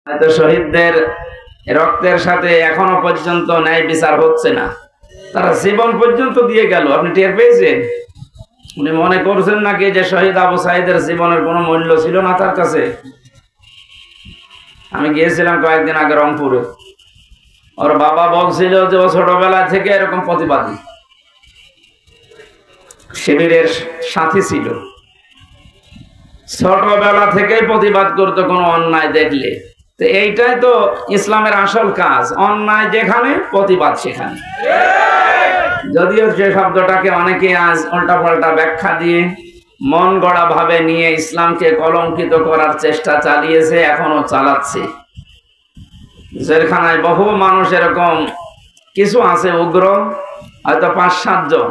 হয়তো শহীদদের রক্তের সাথে এখনো পর্যন্ত ন্যায় বিচার হচ্ছে না। তারা জীবন পর্যন্ত দিয়ে গেল, আপনি টের পেয়েছেন? উনি মনে করছেন নাকি যে শহীদ আবু সাঈদের জীবনের কোনো মূল্য ছিল না তার কাছে? আমি গিয়েছিলাম কয়েকদিন আগে রংপুরে। ওর বাবা বলছিল যে ও ছোটবেলা থেকে এরকম প্রতিবাদী, শিবিরের সাথী ছিল, ছোটবেলা থেকেই প্রতিবাদ করতো কোনো অন্যায় দেখলে। তো এইটাই তো ইসলামের আসল কাজ, অন্যায় যেখানে প্রতিবাদ সেখানে। যদিও যে শব্দটাকে অনেকে আজ উল্টাপাল্টা ব্যাখ্যা দিয়ে মন গড়া ভাবে নিয়ে ইসলামকে কলঙ্কিত করার চেষ্টা চালিয়েছে, এখনো চালাচ্ছে। জেলখানায় বহু মানুষ এরকম কিছু আছে উগ্র, হয়তো 5-7 জন,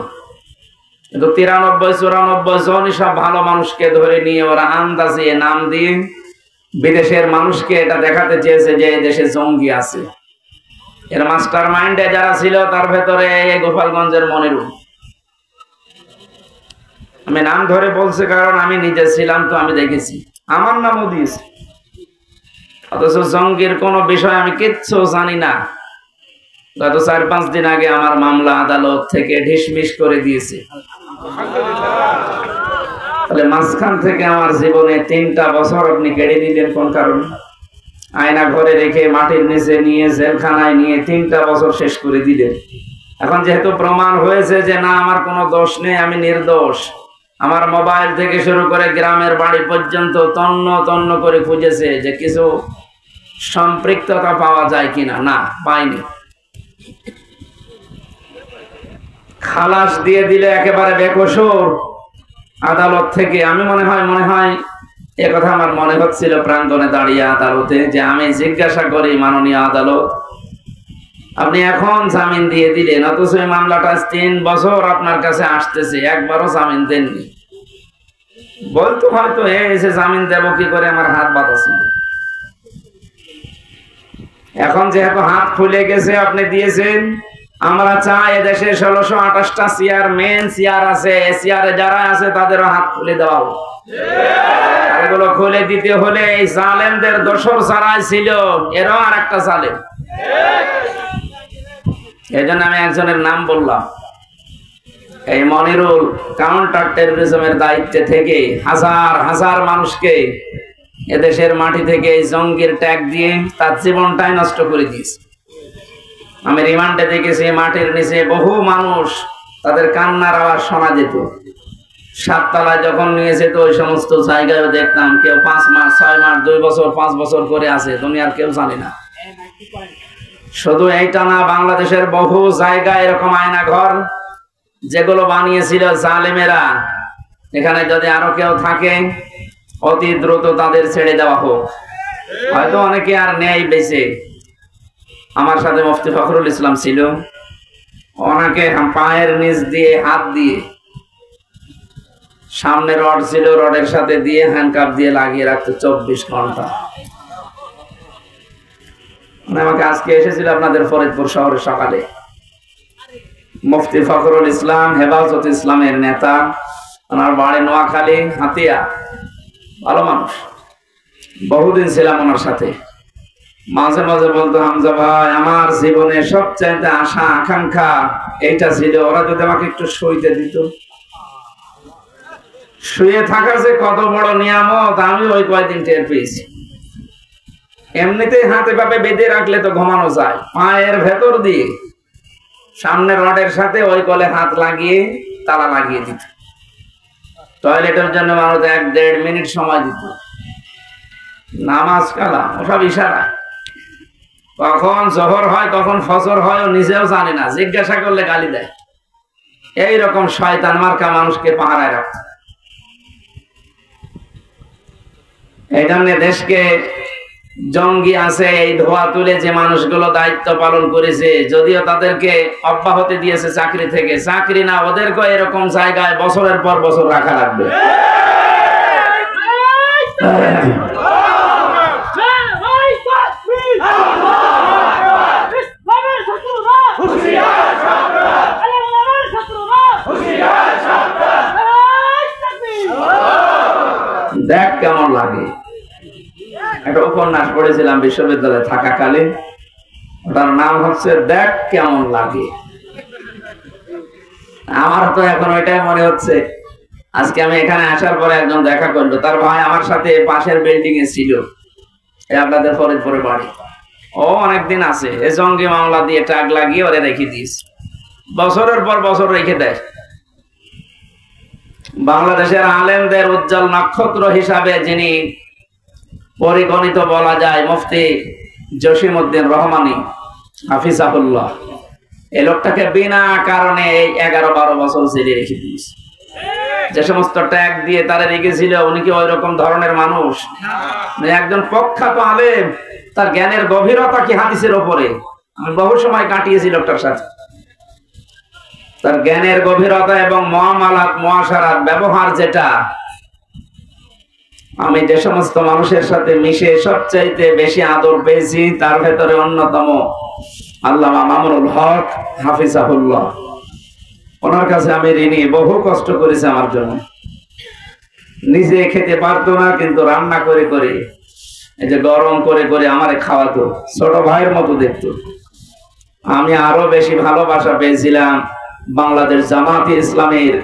কিন্তু 93-94 জনই সব ভালো মানুষকে ধরে নিয়ে ওরা আন্দাজে নাম দিয়ে বিদেশের মানুষকে এটা দেখাতে চেয়েছে যে এই দেশে জঙ্গি আছে। এর মাস্টার মাইন্ডে যারা ছিল তার ভেতরে গোপালগঞ্জের মনিরুল। আমি নাম ধরে বলছি কারণ আমি নিজে ছিলাম, তো আমি দেখেছি, আমার নামও দিয়েছে। অথচ জঙ্গির কোনো বিষয় আমি কিচ্ছু জানি না। গত 4-5 দিন আগে আমার মামলা আদালত থেকে ঢিসমিস করে দিয়েছে। তাহলে মাঝখান থেকে আমার জীবনে 3টা বছর আপনি কেড়ে নিলেন কোন কারণে? আয়না ঘরে রেখে মাটির নিচে নিয়ে জেলখানায় নিয়ে 3টা বছর শেষ করে দিলেন। এখন যেহেতু প্রমাণ হয়েছে যে না আমার কোনো দোষ নেই, আমি নির্দোষ, আমার মোবাইল থেকে শুরু করে গ্রামের বাড়ি পর্যন্ত তন্ন তন্ন করে খুঁজেছে যে কিছু সম্পৃক্ততা পাওয়া যায় কিনা, না পাইনি। খালাস দিয়ে দিলে একেবারে বেকসুর আদালত থেকে। আমি মনে হয় একথা আমার মনে হচ্ছিল প্রাঙ্গণে দাঁড়িয়ে আদালতে, যে আমি জিজ্ঞাসা করি মাননীয় আদালত, আপনি এখন জামিন দিয়ে দিলেন, অথচ এই মামলাটা 3 বছর আপনার কাছে আসতেছে, একবারও জামিন দেননি। বলতো হয়তো এসে জামিন দেব কি করে, আমার হাত বাঁধা ছিল। এখন যেহেতু হাত খুলে গেছে, আপনি দিয়েছেন। আমরা চাই এদেশে 1628টা চেয়ারম্যান চেয়ার আছে, চেয়ারে যারা আছে তাদেরও হাত খুলে দেওয়া হোক। এগুলো খুলে দিতে হলে এই জালেমদের দোসর যারাই ছিল এরাও আর একটা জালেম। এই জন্য আমি একজনের নাম বললাম। এই মনিরুল কাউন্টার টেরোরিজমের দায়িত্বে থেকে হাজার হাজার মানুষকে এদেশের মাটি থেকে এই জঙ্গির ট্যাগ দিয়ে তার জীবনটাই নষ্ট করে দিয়েছে। আমি রিমান্ডে দেখেছি মাটির নিচে বহু মানুষ, তাদের কান্নার আওয়াজ শোনা যেত। 7 তলায় যখন নিয়েছে তো ওই সমস্ত জায়গায় দেখতাম কেউ 5 মাস 6 মাস 2 বছর 5 বছর করে আছে, দুনিয়ার কেউ জানে না। শুধু এইটা না, বাংলাদেশের বহু জায়গায় এরকম আয়না ঘর যেগুলো বানিয়েছিল জালেমেরা, এখানে যদি আরো কেউ থাকে অতি দ্রুত তাদের ছেড়ে দেওয়া হোক। হয়তো অনেকে আর নেই বেঁচে। আমার সাথে মুফতি ফখরুল ইসলাম ছিল, ওনাকে পায়ের নিচ দিয়ে হাত দিয়ে, সামনে রড ছিল, রডের সাথে দিয়ে হ্যান্ডকাপ দিয়ে লাগিয়ে রাখতো 24 ঘন্টা। আমাকে আজকে এসেছিল আপনাদের ফরিদপুর শহরে সকালে। মুফতি ফখরুল ইসলাম হেফাজত ইসলামের নেতা, ওনার বাড়ি নোয়াখালী হাতিয়া, ভালো মানুষ, বহুদিন ছিলাম ওনার সাথে। মাঝে মাঝে বলতো, হামজা ভাই আমার জীবনে সবচাইতে আশা আকাঙ্ক্ষা এইটা ছিল, ওরা যদি আমাকে একটু শুইতে দিত। শুয়ে থাকা যে কত বড় নিয়ামত আমি ওই কয়েকদিন টের পেয়েছি। এমনিতেই হাতে পাপে বেঁধে রাখলে তো ঘুমানো যায়, পায়ের ভেতর দিয়ে সামনে রডের সাথে ওই কলে হাত লাগিয়ে তালা লাগিয়ে দিত। টয়লেটের জন্য মানুষ 1-1.5 মিনিট সময় দিত। নামাজ কালাম ওসব ইশারা, কখন জোহর হয় কখন ফজর হয় ও নিজেও জানে না, জিজ্ঞাসা করলে গালি দেয়। এইরকম শয়তান মার্কা মানুষকে পাহারায় রাখত। এই জন্য দেশকে জঙ্গি আছে এই ধোয়া তুলে যে মানুষগুলো দায়িত্ব পালন করেছে, যদিও তাদেরকে অব্যাহতি দিয়েছে চাকরি থেকে, চাকরি না, ওদেরকে এরকম জায়গায় বছরের পর বছর রাখা লাগবে। দেখ কেমন লাগে। একটা উপন্যাস পড়েছিলাম বিশ্ববিদ্যালয়ে থাকাকালীন, ওটার নাম হচ্ছে দেখ কেমন লাগে। আমার তো এখন ওইটাই মনে হচ্ছে। আজকে আমি এখানে আসার পরে একজন দেখা করলো, তার ভাই আমার সাথে পাশের বিল্ডিং এ ছিল, আপনাদের ফরিদপুরে বাড়ি। ও অনেকদিন আছে, এ জঙ্গি মামলা দিয়ে টাক লাগিয়ে ওরে রেখে দিয়েছে, বছরের পর বছর রেখে দেয়। বাংলাদেশের আলেমদের উজ্জ্বল নক্ষত্র হিসাবে যিনি পরিগণিত বলা যায়, মুফতি জসিমউদ্দিন রহমানী হাফিজাহুল্লাহ, এই লোকটাকে বিনা কারণে এই 11-12 বছর জেলে রেখে দিয়েছে। যে সমস্ত ট্যাগ দিয়ে তারা রেখেছিল, উনি কি ওই রকম ধরনের মানুষ? একজন প্রখ্যাত আলেম, তার জ্ঞানের গভীরতা কি হাদিসের ওপরে। আমি বহু সময় কাটিয়েছি লোকটার সাথে। তার জ্ঞানের গভীরতা এবং মুআমালাত মুআশারাত ব্যবহার, যেটা আমি যে সমস্ত মানুষের সাথে মিশে সবচাইতে বেশি আদর পেয়েছি, তার ভেতরে অন্যতম আল্লামা মামুনুল হক হাফিজাহুল্লাহ। ওনার কাছে আমি ঋণী, বহু কষ্ট করেছে আমার জন্য। নিজে খেতে পারতো না, কিন্তু রান্না করে করে, এই যে গরম করে করে আমারে খাওয়াতো, ছোট ভাইয়ের মতো দেখতো। আমি আরো বেশি ভালোবাসা পেয়েছিলাম বাংলাদেশ জামাতে ইসলামের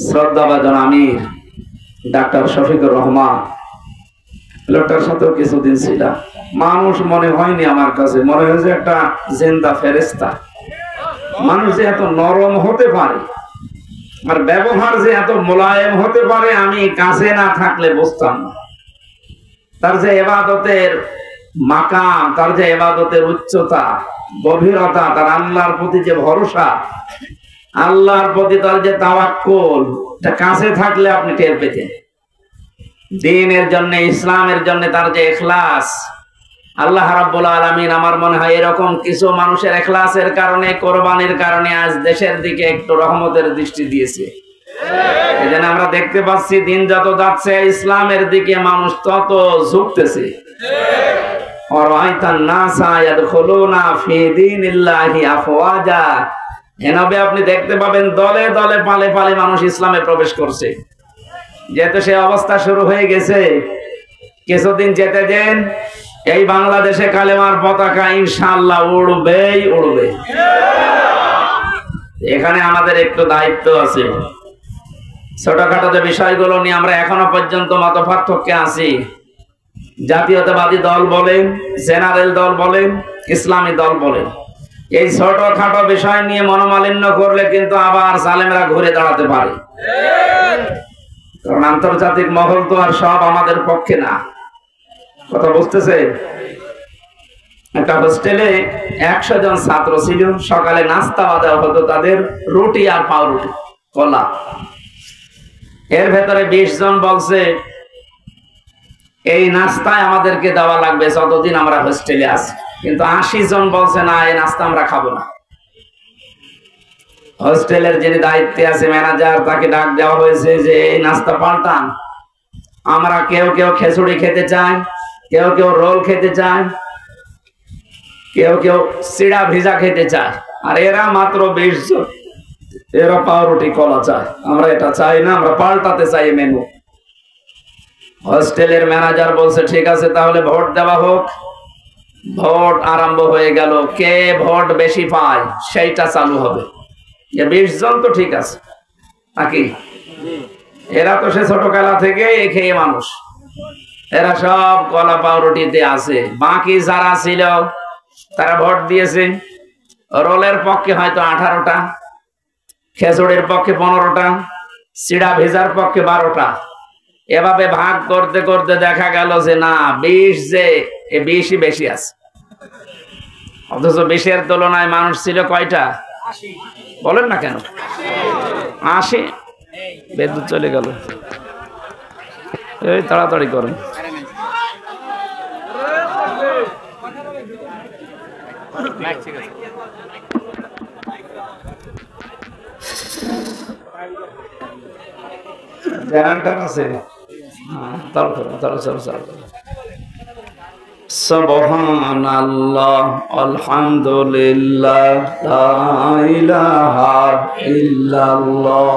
শ্রদ্ধাভাজন আমির ডাক্তার শফিকুর রহমান। লোকটার সাথেও কিছুদিন ছিলাম। মানুষ মনে হয়নি আমার কাছে, মনে হয়েছে একটা জিন্দা ফেরেশতা। মানুষ যে এত নরম হতে পারে, আর ব্যবহার যে এত মোলায়েম হতে পারে, আমি কাছে না থাকলে বুঝতাম না। তার যে ইবাদতের মাকাম, তার যে ইবাদতের উচ্চতা, গভীরতা, তার আল্লাহর প্রতি যে ভরসা, আল্লাহর প্রতি তার যে তাওয়াক্কুল, এটা কাছে থাকলে আপনি টের পেতেন। দ্বীনের জন্য, ইসলামের জন্য তার যে ইখলাস, আল্লাহ রাব্বুল আলামিন আমার মনে হয় এরকম কিছু মানুষের ইখলাসের কারণে, কোরবানির কারণে আজ দেশের দিকে একটু রহমতের দৃষ্টি দিয়েছে। এজন্য আমরা দেখতে পাচ্ছি দিন যত যাচ্ছে ইসলামের দিকে মানুষ তত ঝুঁকতেছে। ওয়ারাইতান নাসা ইয়াদখুলুনা ফি দীনিল্লাহি আফওয়াজা, এভাবে আপনি দেখতে পাবেন দলে দলে পালে পালে মানুষ ইসলামে প্রবেশ করছে। যেহেতু সে অবস্থা শুরু হয়ে গেছে, কিছুদিন যেতে দেন, এই বাংলাদেশে কালেমার পতাকা ইনশাআল্লাহ উড়বেই উড়বে। এখানে আমাদের একটু দায়িত্ব আছে। ছোটখাটো যে বিষয়গুলো নিয়ে আমরা এখনো পর্যন্ত মত পার্থক্যে আছি, জাতীয়তাবাদী দল বলেন, জেনারেল দল বলেন, ইসলামী দল বলেন, এই ছোটখাটো বিষয় নিয়ে মনোমালিন্য করলে কিন্তু আবার জালেমরা ঘুরে দাঁড়াতে পারে। কারণ আন্তর্জাতিক মহল তো আর সব আমাদের পক্ষে না। কথা বুঝতেছে? একটা হোস্টেলে 100 জন ছাত্র ছিল। সকালে নাস্তা দেওয়া হতো তাদের রুটি আর পাউরুটি, কলা। এর ভেতরে 20 জন বলছে এই নাস্তায় আমাদেরকে দেওয়া লাগবে যতদিন আমরা হোস্টেলে আছি। কিন্তু 80 জন বলছে না, এই নাস্তা আমরা খাবো না। হোস্টেলের যিনি দায়িত্বে আছে, ম্যানেজার, তাকে ডাক দেওয়া হয়েছে যে এই নাস্তা পাল্টান। আমরা কেউ কেউ খিচুড়ি খেতে চাই, কেউ কেউ রোল খেতে চায়, কেউ কেউ চিড়া ভিজা খেতে চায়, আর এরা মাত্র 20 জন, এরা পাউরুটি কলা চায়। আমরা এটা চাই না, আমরা পাল্টাতে চাই মেনু। হোস্টেলের ম্যানেজার বলছে ঠিক আছে, তাহলে ভোট দেওয়া হোক। ভোট আরম্ভ হয়ে গেল, কে ভোট বেশি পায় সেইটা চালু হবে। 20 জন তো ঠিক আছে নাকি? এরা তো সে ছোটবেলা থেকে খেয়ে মানুষ, এরা সব কলা পাউরুটিতে আছে। বাকি যারা ছিল তারা ভোট দিয়েছে। রোলের পক্ষে হয়তো 18টা, খেজুরের পক্ষে 15টা, চিড়া ভেজার পক্ষে 12টা। এভাবে ভাগ করতে করতে দেখা গেল যে না, 20 যে 20ই বেশি আছে। অথচ 20-এর তুলনায় মানুষ ছিল কয়টা? বলেন না কেন? 80। বিদ্যুৎ চলে গেল, এই তাড়াতাড়ি করেন। সুবহানাল্লাহ, আলহামদুলিল্লাহ, লা ইলাহা ইল্লাল্লাহ,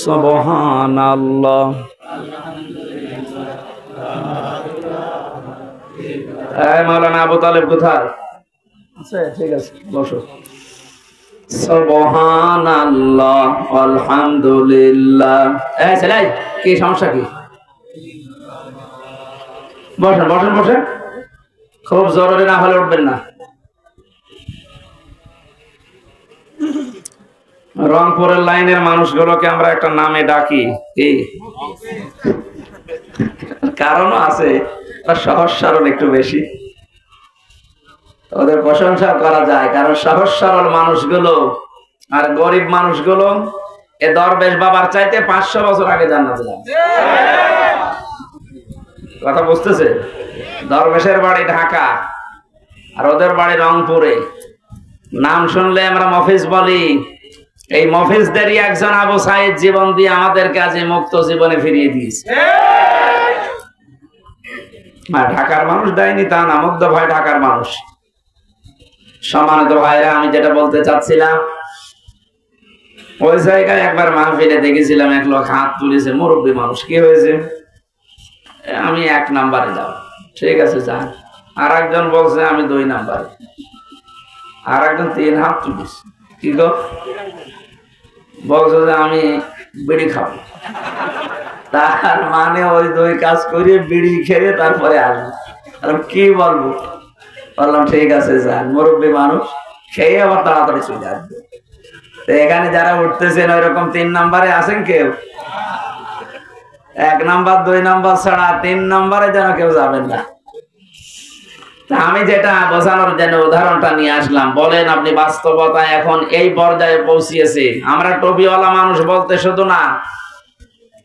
সুবহানাল্লাহ, মাওলানা আবু তালেব কোথায় আছে? ঠিক আছে, বসো। সুবহানাল্লাহ আলহামদুলিল্লাহ। এই ছেলে, কি সমস্যা কি? বসেন বসেন বসেন, খুব জরুরি না হলে উঠবেন না। রংপুরের লাইনের মানুষগুলোকে আমরা একটা নামে ডাকি, কি কারণও আছে, সহজ সরল একটু বেশি, ওদের প্রশংসা করা যায়, কারণ সহজ সরল মানুষগুলো আর গরিব মানুষগুলো এ দরবেশ বাবার চাইতে 500 বছর আগে জান্নাতে যাবে। কথা বুঝতেছে? দরবেশের বাড়ি ঢাকা আর ওদের বাড়ি রংপুরে। নাম শুনলে আমরা মফিজ বলি, এই মফিজদেরই একজন আবু সাইদ জীবন দিয়ে আমাদের কাছে মুক্ত জীবনে ফিরিয়ে দিয়েছে। ঢাকার মানুষ দেয়নি তা না, মুগ্ধ ভাই ঢাকার মানুষ। সম্মানিত ভাইরা, আমি যেটা বলতে চাচ্ছিলাম, ওই জায়গায় একবার মাহফিলে দেখেছিলাম এক লোক হাত তুলেছে, মুরব্বী মানুষ। কি হয়েছে? আমি 1 নাম্বারে যাব। ঠিক আছে যান। আর একজন বলছে আমি 2 নাম্বারে, আর একজন 3 হাত তুলেছে। কি গো? বলছে যে আমি বিড়ি খাবো। তার মানে ওই 2 কাজ করে বিড়ি খেয়ে তারপরে আসবো। আর কি বলবো? বললাম ঠিক আছে যান, মুরব্বী মানুষ, খেয়ে আবার তাড়াতাড়ি চলে আসবে। এখানে যারা উঠতেছেন ওই রকম 3 নাম্বারে আছেন কেউ? 1 নাম্বার 2 নাম্বার ছাড়া 3 নাম্বারে যেন কেউ যাবেন না। আমি যেটা বোঝানোর জন্য উদাহরণটা নিয়ে আসলাম, বলেন আপনি বাস্তবতা এখন এই পর্যায়ে পৌঁছিয়েছে। আমরা টুপিওয়ালা মানুষ বলতে শুধু না,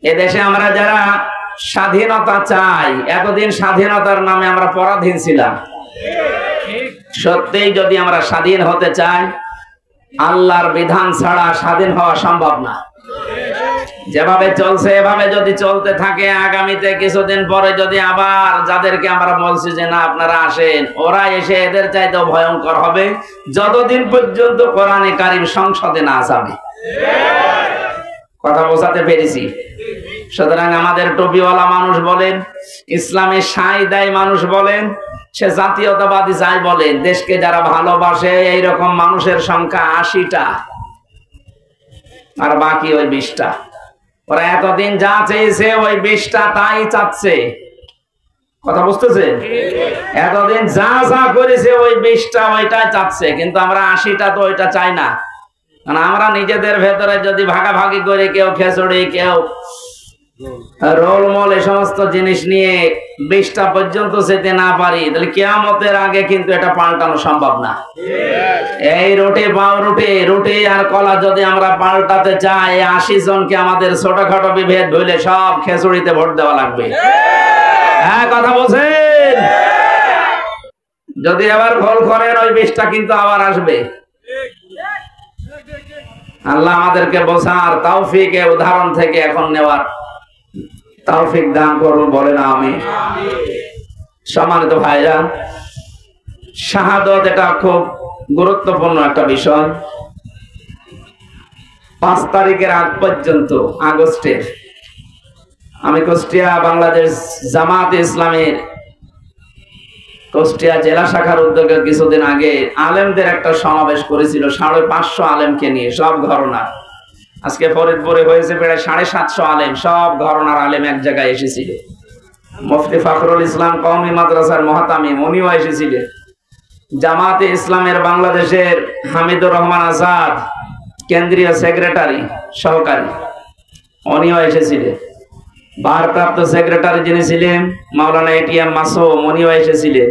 এদেশে আমরা যারা স্বাধীনতা চাই, এতদিন স্বাধীনতার নামে আমরা পরাধীন ছিলাম। সত্যিই যদি আমরা স্বাধীন হতে চাই, আল্লাহর বিধান ছাড়া স্বাধীন হওয়া সম্ভব না। যেভাবে চলছে এভাবে যদি চলতে থাকে, আগামীতে কিছুদিন পরে যদি আবার যাদেরকে আমরা বলছি যে না আপনারা আসেন, ওরা এসে এদের চাইতেও ভয়ঙ্কর হবে, যতদিন পর্যন্ত কোরআনে কারীম সংসদে না যাবে। কথা বোঝাতে পেরেছি? সুতরাং আমাদের টুপিওয়ালা মানুষ বলেন, ইসলামে সাই দেয় মানুষ বলেন, সে জাতীয়তাবাদী যাই বলেন, দেশকে যারা ভালোবাসে এইরকম মানুষের সংখ্যা 80টা, আর বাকি ওই 20টা। ওরা এতদিন যা চেয়েছে ওই 20টা তাই চাচ্ছে। কথা বুঝতেছে? এতদিন যা যা করেছে ওই 20টা ওইটাই চাচ্ছে, কিন্তু আমরা 80টা তো ওইটা চাই না। কারণ আমরা নিজেদের ভেতরে যদি ভাগাভাগি করে, কেউ খিচুড়ি, কেউ রোলমল, এই সমস্ত জিনিস নিয়ে 20টা পর্যন্ত যেতে না পারি, তাহলে কিয়ামতের আগে কিন্তু এটা পাল্টানো সম্ভব না। এই রুটি পাউরুটি, রুটি আর কলা যদি আমরা পাল্টাতে চাই, 80 জনকে আমাদের ছোটখাটো বিভেদ ভুলে সব খিচুড়িতে ভোট দেওয়া লাগবে। হ্যাঁ, কথা বলছেন? যদি আবার ভুল করেন ওই 20টা কিন্তু আবার আসবে। আল্লাহ আমাদেরকে বোঝার তৌফিক, উদাহরণ থেকে এখন নেওয়ার তৌফিক দান করুন, বলেন আমিন। সম্মানিত ভাইরা, শাহাদাত এটা খুব গুরুত্বপূর্ণ একটা বিষয়। 5 তারিখের আগ পর্যন্ত, আগস্টের, আমি কুষ্টিয়া বাংলাদেশ জামাতে ইসলামের কুষ্টিয়া জেলা শাখার উদ্যোগে কিছুদিন আগে আলেমদের একটা সমাবেশ করেছিল, 550 আলেমকে নিয়ে, সব ঘরানার। আজকে ফরিদপুরে হয়েছে প্রায় 750 আলেম, সব ঘরানার আলেম এক জায়গায় এসেছিল। মুফতি ফখরুল ইসলাম কওমি মাদ্রাসার মুহতামিম, উনিও এসেছিলেন। জামাতে ইসলামের বাংলাদেশের হামিদুর রহমান আজাদ, কেন্দ্রীয় সেক্রেটারি সহকারী, উনিও এসেছিলেন। ভারপ্রাপ্ত সেক্রেটারি যিনি ছিলেন মাওলানা এটিএম মাসুম, উনিও এসেছিলেন।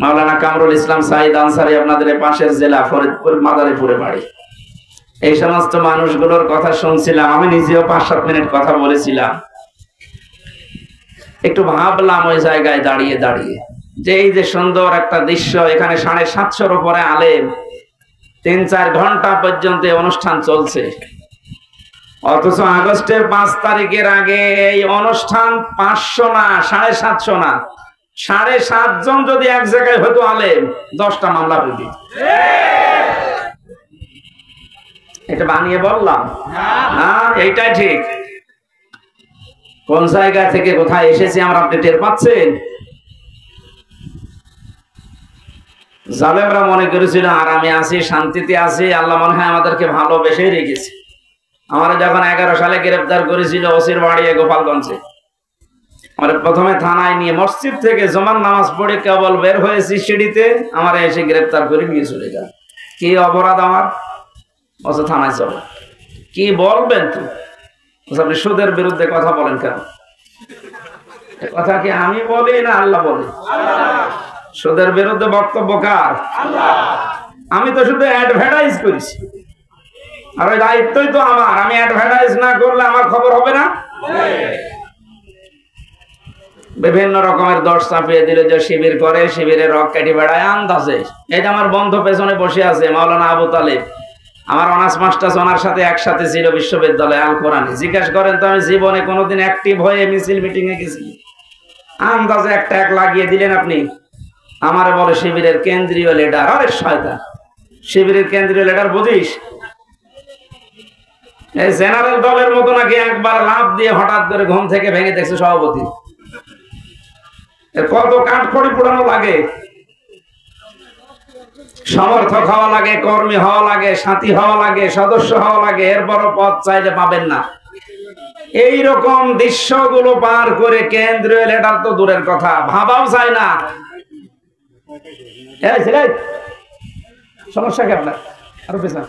মাওলানা কামরুল ইসলাম সাইদ আনসারী, আপনাদের পাশের জেলা ফরিদপুর মাদারীপুরে বাড়ি। এই সমস্ত মানুষগুলোর কথা শুনছিলাম, আমি নিজেও 5-7 মিনিট কথা বলেছিলাম। একটু ভাবলাম ওই জায়গায় দাঁড়িয়ে দাঁড়িয়ে যে এই যে সুন্দর একটা দৃশ্য, এখানে 750-র উপরে আলেম, 3-4 ঘন্টা পর্যন্ত অনুষ্ঠান চলছে, অথচ আগস্টের 5 তারিখের আগে এই অনুষ্ঠান 500 না, 750 না, 7.5 জন যদি এক জায়গায় হতো আলেম, 10টা মামলা হইত। এটা বানিয়ে বললাম না, এইটাই ঠিক। কোন জায়গা থেকে কোথায় এসেছি আমরা, আপনি টের পাচ্ছেন? জালেমরা মনে করেছিল আরামে আছি, শান্তিতে আছি, আল্লাহ মনে হয় আমাদেরকে ভালোবেসেই রেখেছে। আমার যখন 11 সালে গ্রেফতার করেছিল ওসির বাড়ি গোপালগঞ্জে, আমার প্রথমে থানায় নিয়ে মসজিদ থেকে জমান নামাজ পড়ে কেবল বের হয়েছি সিঁড়িতে, আমার এসে গ্রেফতার করে নিয়ে চলে যায়। কি অপরাধ আমার? বলছে থানায় চলো। কি বলবেন তুই? আপনি সুদের বিরুদ্ধে কথা বলেন কেন? কথা কি আমি বলি না আল্লাহ বলে? সুদের বিরুদ্ধে বক্তব্য কার? আমি তো শুধু অ্যাডভার্টাইজ করেছি, আর ওই দায়িত্বই তো আমার। আমি অ্যাডভার্টাইজ না করলে আমার খবর হবে না। বিভিন্ন রকমের দশ চাপিয়ে দিল যে শিবির করে, শিবিরের রক কাটি বেড়ায় আন্দাজে। এই যে আমার বন্ধু পেছনে বসে আছে মাওলানা আবু তালেব, আমার অনার্স মাস্টার্স ওনার সাথে একসাথে ছিল বিশ্ববিদ্যালয়ে আল কোরআনে। জিজ্ঞাসা করেন তো আমি জীবনে কোনোদিন অ্যাক্টিভ হয়ে মিছিল মিটিং এ গেছি? আন্দাজে একটা এক লাগিয়ে দিলেন আপনি। আমারে বলে শিবিরের কেন্দ্রীয় লিডার। আরে শয়তান, শিবিরের কেন্দ্রীয় লিডার বুঝিস? এই জেনারেল দলের মতো নাকি একবার লাফ দিয়ে হঠাৎ করে ঘুম থেকে ভেঙে দেখছে সভাপতি। এর কত কাঠখড়ি পোড়ানো লাগে, সমর্থক হওয়া লাগে, কর্মী হওয়া লাগে, সাথী হওয়া লাগে, সদস্য হওয়া লাগে, এরপরও পদ চাইলে পাবেন না। এইরকম দৃশ্যগুলো পার করে কেন্দ্রীয় লিডার তো দূরের কথা, ভাবাও যায় না। সমস্যা কি আপনার? আরো পেছন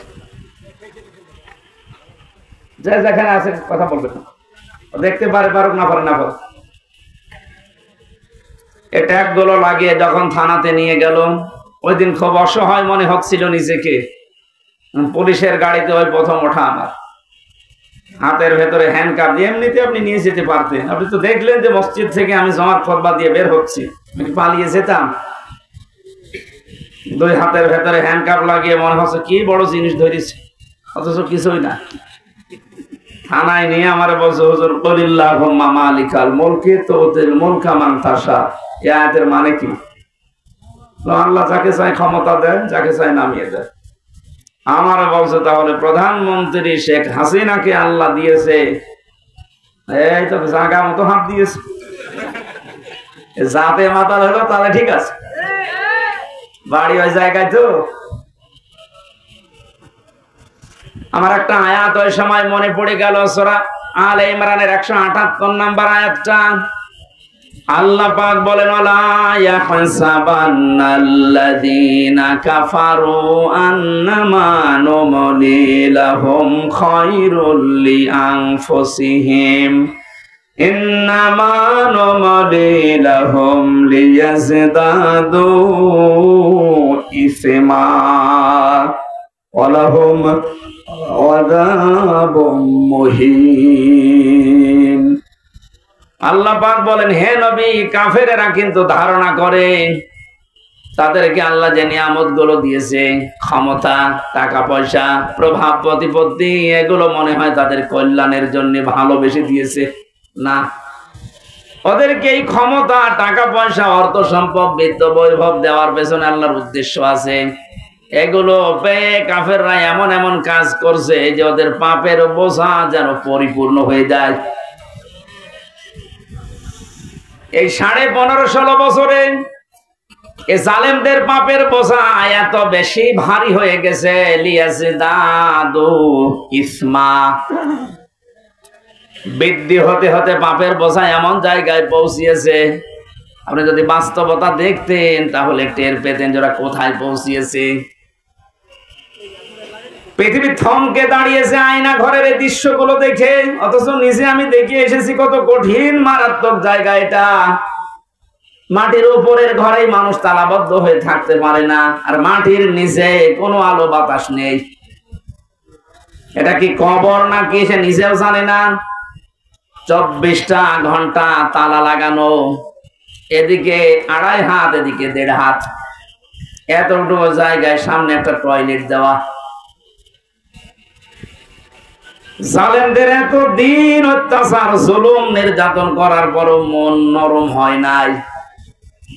যে যেখানে আছে কথা বলবেন, দেখতে পারে পারুক না পারে না পারুক। এটা একগুলো লাগিয়ে যখন থানাতে নিয়ে গেল, ওই দিন খুব অসহায় মনে হচ্ছিল নিজেকে। পুলিশের গাড়িতে ওই প্রথম ওঠা আমার, হাতের ভেতরে হ্যান্ডকাপ দিয়ে। এমনিতে আপনি নিয়ে যেতে পারতেন, আপনি তো দেখলেন যে মসজিদ থেকে আমি জমাত খুতবা দিয়ে বের হচ্ছি, আমি পালিয়ে যেতাম। দুই হাতের ভেতরে হ্যান্ডকাপ লাগিয়ে মনে হচ্ছে কি বড় জিনিস ধরেছে, অথচ কিছুই না। থানায় নিয়ে আমার বলছে হুজুর কুলিল্লাহুম্মা মালিকাল মুলকি তুতিল মুলকা মান তাশা। এই আয়াতের মানে কি? আল্লাহ যাকে চায় ক্ষমতা দেন, যাকে চায় নামিয়ে দেন। আমার বলছে তাহলে প্রধানমন্ত্রী শেখ হাসিনাকে আল্লাহ দিয়েছে, এই তো জায়গা মতো হাত দিয়েছে। যাতে মাতাল হলো তাহলে ঠিক আছে, বাড়ি ওই জায়গায় তো। আমার একটা আয়াত ওই সময় মনে পড়ে গেল, সূরা আলে ইমরানের 178 নম্বর আয়াতটা। আল্লাহ পাক বলেন ওয়ালা ইয়াহসাবান্নাল্লাযীনা কাফারু আন্নামা নুমলি লাহুম খায়রুল লিআনফুসিহিম ইন্নামা নুমলি লাহুম লিয়াজদাদু ইসমা ওয়ালাহুম আযাবুম মুহিন। আল্লাহ পাক বলেন হে নবী, কাফেরেরা কিন্তু ধারণা করে তাদেরকে আল্লাহ যে নিয়ামত গুলো দিয়েছে, ক্ষমতা, টাকা পয়সা, প্রভাব প্রতিপত্তি, এগুলো মনে হয় তাদের কল্যাণের জন্য ভালোবেসে দিয়েছে। না, ওদেরকে এই ক্ষমতা, টাকা পয়সা, অর্থ সম্পদ, বিত্ত বৈভব দেওয়ার পেছনে আল্লাহর উদ্দেশ্য আছে। এগুলো পেয়ে কাফেররা এমন এমন কাজ করছে যে ওদের পাপের বোঝা যেন পরিপূর্ণ হয়ে যায়। এই 15.5-16 বছরে এই জালেমদের পাপের বোঝা এত বেশি ভারী হয়ে গেছে, লিয়াজদাদু ইসমা, বৃদ্ধি হতে হতে পাপের বোঝা এমন জায়গায় পৌঁছিয়েছে, আপনি যদি বাস্তবতা দেখতেন তাহলে টের পেতেন যারা কোথায় পৌঁছিয়েছে। পৃথিবী থমকে দাঁড়িয়েছে আয়না ঘরের এই দৃশ্যগুলো দেখে, অথচ নিজে আমি দেখে এসেছি কত কঠিন মারাত্মক জায়গা এটা। মাটির উপরের ঘরেই মানুষ তালাবদ্ধ হয়ে থাকতে পারে না, আর মাটির নিচে কোনো আলো বাতাস নেই। এটা কি কবর নাকি সে নিজেও জানে না। 24টা ঘন্টা তালা লাগানো, এদিকে 2.5 হাত, এদিকে 1.5 হাত, এতটুকু জায়গায় সামনে একটা টয়লেট দেওয়া। জালেমদের এত দিন অত্যাচার, জুলুম, নির্যাতন করার পরও মন নরম হয় নাই।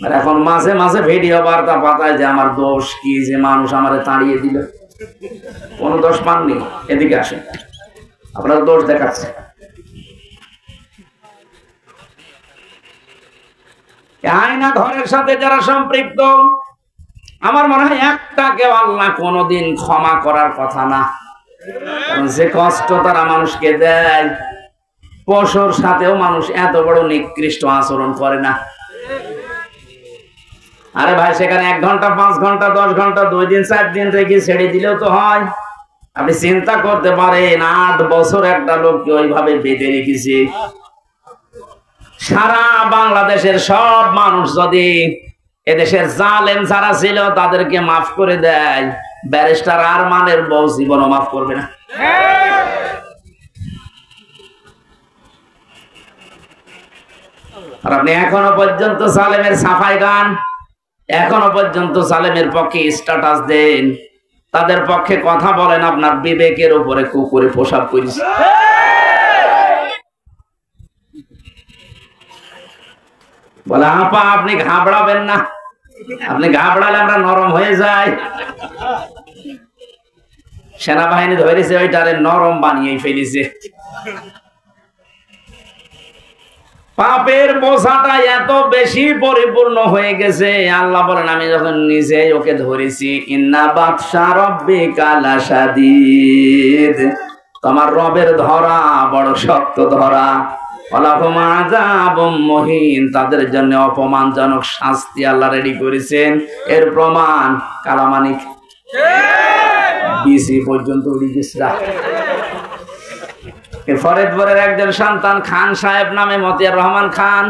আর এখন মাঝে মাঝে ভিডিও বার্তা পাঠায় যে আমার দোষ কি, যে মানুষ আমারে তাড়িয়ে দিল। কোন দোষ পাননি, এদিকে আসেন, আপনার দোষ দেখাচ্ছে। আয়না ঘরের সাথে যারা সম্পৃক্ত, আমার মনে হয় একটাকেও আল্লাহ কোনোদিন ক্ষমা করার কথা না। যে কষ্ট তারা মানুষকে দেয়, পশুর সাথেও মানুষ এত বড় নিকৃষ্ট আচরণ করে না। আরে ভাই, সেখানে 1 ঘন্টা 5 ঘন্টা 10 ঘন্টা 2 দিন 4 দিন রেখে ছেড়ে দিলেও তো হয়। আপনি চিন্তা করতে পারেন 8 বছর একটা লোককে ওইভাবে বেঁধে রেখেছে। সারা বাংলাদেশের সব মানুষ যদি এদেশের জালেম যারা ছিল তাদেরকে মাফ করে দেয়, ব্যারিস্টার আরমানের বউ জীবনও মাফ করবে না। আর আপনি এখনো পর্যন্ত জালেমের সাফাই গান, এখনো পর্যন্ত জালেমের পক্ষে স্ট্যাটাস দেন, তাদের পক্ষে কথা বলেন, আপনার বিবেকের উপরে কুকুরে পোশাক করেছে। বলে আপা আপনি ঘাবড়াবেন না, আপনি ঘাবড়ালে আমরা নরম হয়ে যাই। সেনাবাহিনী ধরেছে ওইটারে নরম বানিয়ে ফেলেছে। পাপের বোঝাটা এত বেশি পরিপূর্ণ হয়ে গেছে, আল্লাহ বলেন আমি যখন নিজে ওকে ধরেছি, ইন্না বাতশা রাব্বিকা লাশাদীদ, তোমার রবের ধরা বড় শক্ত ধরা। ওয়ালাহুম আযাবুম মুহিন, তাদের জন্য অপমানজনক শাস্তি আল্লাহ রেডি করেছেন। এর প্রমাণ কালামানিক বিসি পর্যন্ত উড়ে গেছে। ফরিদপুরের একজন সন্তান খান সাহেব নামে, মতিয়ার রহমান খান,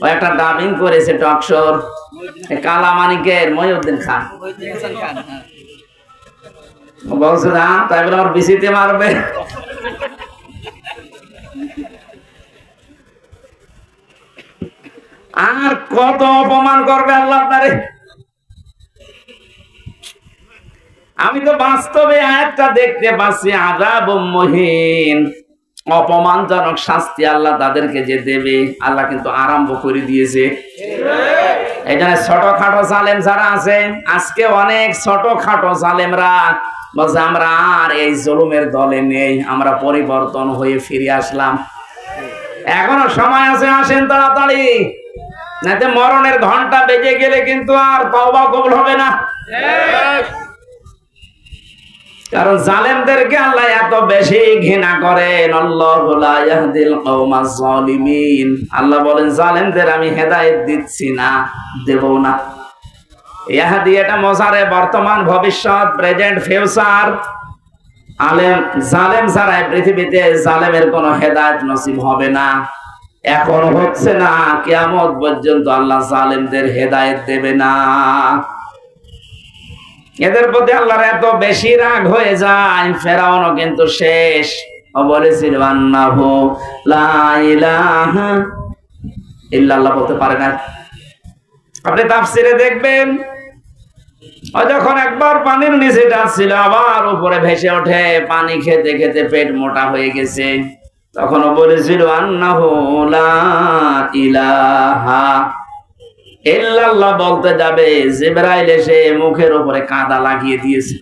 ও একটা ডাবিং করেছে টকশোর। কালামানিকের মহিউদ্দিন খান বলছে না, তাই বলে আমার বিসিতে মারবে। আর কত অপমান করবে আল্লাহ আপনারে। আমি তো বাস্তবে আয়াতটা দেখতে পাচ্ছি, আযাবুম মুহিন, অপমানজনক শাস্তি আল্লাহ তাদেরকে যে দেবে, আল্লাহ কিন্তু আরম্ভ করে দিয়েছে। এখানে ছোটখাটো জালেম যারা আছে, আজকে অনেক ছোটখাটো জালেমরা বলছে আমরা আর এই জুলুমের দলে নেই, আমরা পরিবর্তন হয়ে ফিরে আসলাম। এখনো সময় আছে, আসেন তাড়াতাড়ি, নাতে মরণের ঘন্টা বেজে গেলে কিন্তু আর তওবা কবুল হবে না। কারণ জালেমদেরকে আল্লাহ এত বেশি ঘৃণা করেন। আল্লাহু লা ইয়াহদিল কওমাজ জালিমিন, আল্লাহ বলেন জালেমদের আমি হেদায়েত দিচ্ছি না, দেব না। ইয়াহদি এটা মজারে বর্তমান ভবিষ্যৎ, প্রেজেন্ট ফিউচার। জালেম ছাড়া পৃথিবীতে জালেমের কোনো হেদায়েত নসিব হবে না, এখন হচ্ছে না, কিয়ামত পর্যন্ত আল্লাহ জালেমদের হেদায়েত দেবে না। এদের প্রতি আল্লাহর এত বেশি রাগ হয়ে যায়, ফেরাউনও কিন্তু শেষ। ও বলেছিল আন্নাহু লা ইলাহা ইল্লাল্লাহ বলতে পারে না। আপনি তাফসিরে দেখবেন, ও যখন একবার পানির নিচে যাচ্ছিল, আবার উপরে ভেসে ওঠে, পানি খেতে খেতে পেট মোটা হয়ে গেছে, তখনও বলেছিল আন্নাহু লা ইলাহা ইল্লাল্লাহ বলতে যাবে, জিবরাইল এসে মুখের উপরে কাদা লাগিয়ে দিয়েছে।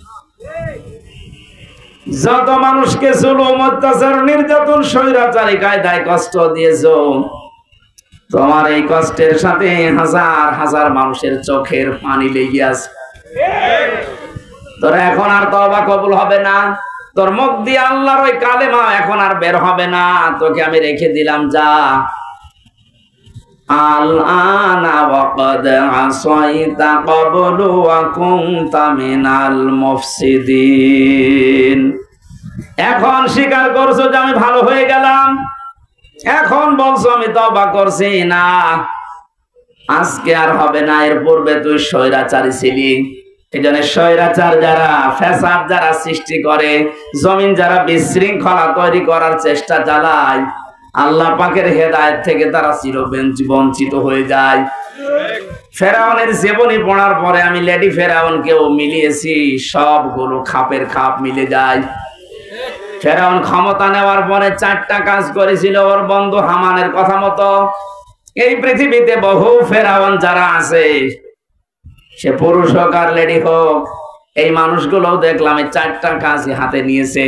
যত মানুষকে জুলুম, অত্যাচার, নির্যাতন, স্বৈরাচারী কায়দায় কষ্ট দিয়েছো, তোমার এই কষ্টের সাথে হাজার হাজার মানুষের চোখের পানি লেগে আছে। তোর এখন আর তওবা কবুল হবে না, তোর মুখ দিয়ে আল্লাহর ওই কালেমা এখন আর বের হবে না, তোকে আমি রেখে দিলাম, যা। আল-আনা ওয়াকাদ আসাইতা ক্বাবলু ওয়া কুনতা মিনাল মুফসিদিন, এখন স্বীকার করছো যে আমি ভালো হয়ে গেলাম, এখন বলছো আমি তওবা করছি না, আজকে আর হবে না, এর পূর্বে তুই স্বৈরাচারী ছিলি। এজন্য স্বৈরাচার যারা, ফ্যাসাদ যারা সৃষ্টি করে, জমিন যারা বিশৃঙ্খলা তৈরি করার চেষ্টা চালায়, আল্লাহ পাকের হেদায়েত থেকে তারা চিরবঞ্চিত হয়ে যায়। ফেরাউনের জীবনী পড়ার পরে আমি লেডি ফেরাউনকেও মিলিয়েছি, সবগুলো খাপের খাপ মিলে যায়। ফেরাউন ক্ষমতা নেওয়ার পরে 4টা কাজ করেছিল ওর বন্ধু হামানের কথা মতো। এই পৃথিবীতে বহু ফেরাউন যারা আছে, সে পুরুষ হোক আর লেডি হোক, এই মানুষগুলো দেখলাম এই 4টা কাজ হাতে নিয়েছে।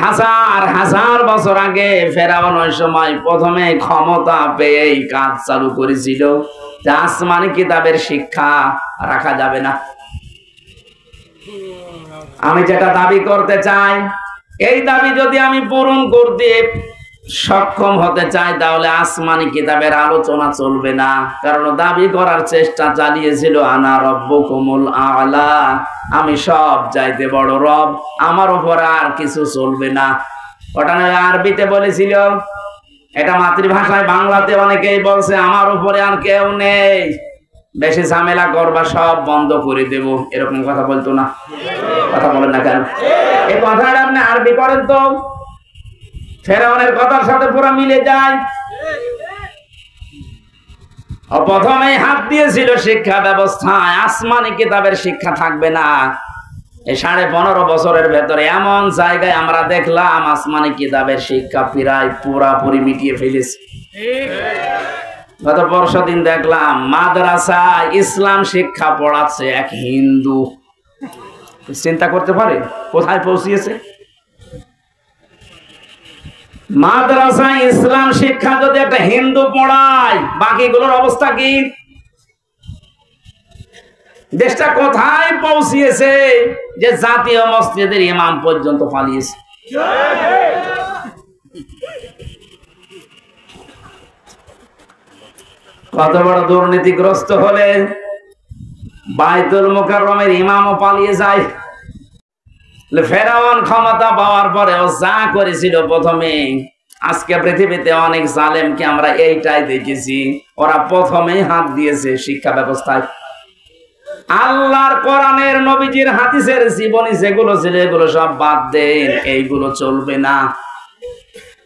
হাজার হাজার বছর আগে ফেরাউন ওই সময় প্রথমে ক্ষমতা পেয়ে এই কাজ চালু করেছিল যে আসমানি কিতাবের শিক্ষা রাখা যাবে না। আমি যেটা দাবি করতে চাই, এই দাবি যদি আমি পূরণ করতে সক্ষম হতে চাই তাহলে আসমানি কিতাবের আলোচনা চলবে না। কারণ দাবি করার চেষ্টা চালিয়েছিল আনা রব্বুকুমুল আ'লা, আমি সব চাইতে বড় রব, আমার উপর আর কিছু চলবে না। ওটা নয় আরবিতে বলেছিল, এটা মাতৃভাষায় বাংলাতে অনেকেই বলছে আমার উপরে আর কেউ নেই, বেশি ঝামেলা করবা সব বন্ধ করে দেব, এরকম কথা বলতো না? কথা বলেন না কেন? এই কথাটা আপনি আরবি করেন তো ফেরাউনের কথার সাথে পুরো মিলে যায়। প্রথমে হাত দিয়েছিল শিক্ষা ব্যবস্থায়, আসমানি কিতাবের শিক্ষা থাকবে না। এই 15.5 বছরের ভেতরে এমন জায়গায় আমরা দেখলাম আসমানি কিতাবের শিক্ষা প্রায় পুরাপুরি মিটিয়ে ফেলেছে। গত পরশুদিন দেখলাম মাদ্রাসা ইসলাম শিক্ষা পড়াচ্ছে এক হিন্দু। চিন্তা করতে পারে কোথায় পৌঁছিয়েছে? মাদ্রাসা ইসলাম শিক্ষা যদি একটা হিন্দু পড়ায়, বাকিগুলোর অবস্থা কি? দেশটা কোথায় পৌঁছিয়েছে যে জাতীয় মসজিদের ইমাম পর্যন্ত পালিয়েছে। কত বড় দুর্নীতিগ্রস্ত হলে বাইতুল মুকাররমের ইমামও পালিয়ে যায়। ফেরাউন ক্ষমতা পাওয়ার পরে ও যা করেছিল প্রথমে, আজকে পৃথিবীতে অনেক জালেমকে আমরা এইটাই দেখেছি, ওরা প্রথমেই হাত দিয়েছে শিক্ষা ব্যবস্থায়। আল্লাহর কোরআনের নবীজির হাদিসের জীবনী যেগুলো ছিল এগুলো সব বাদ দেন, এইগুলো চলবে না।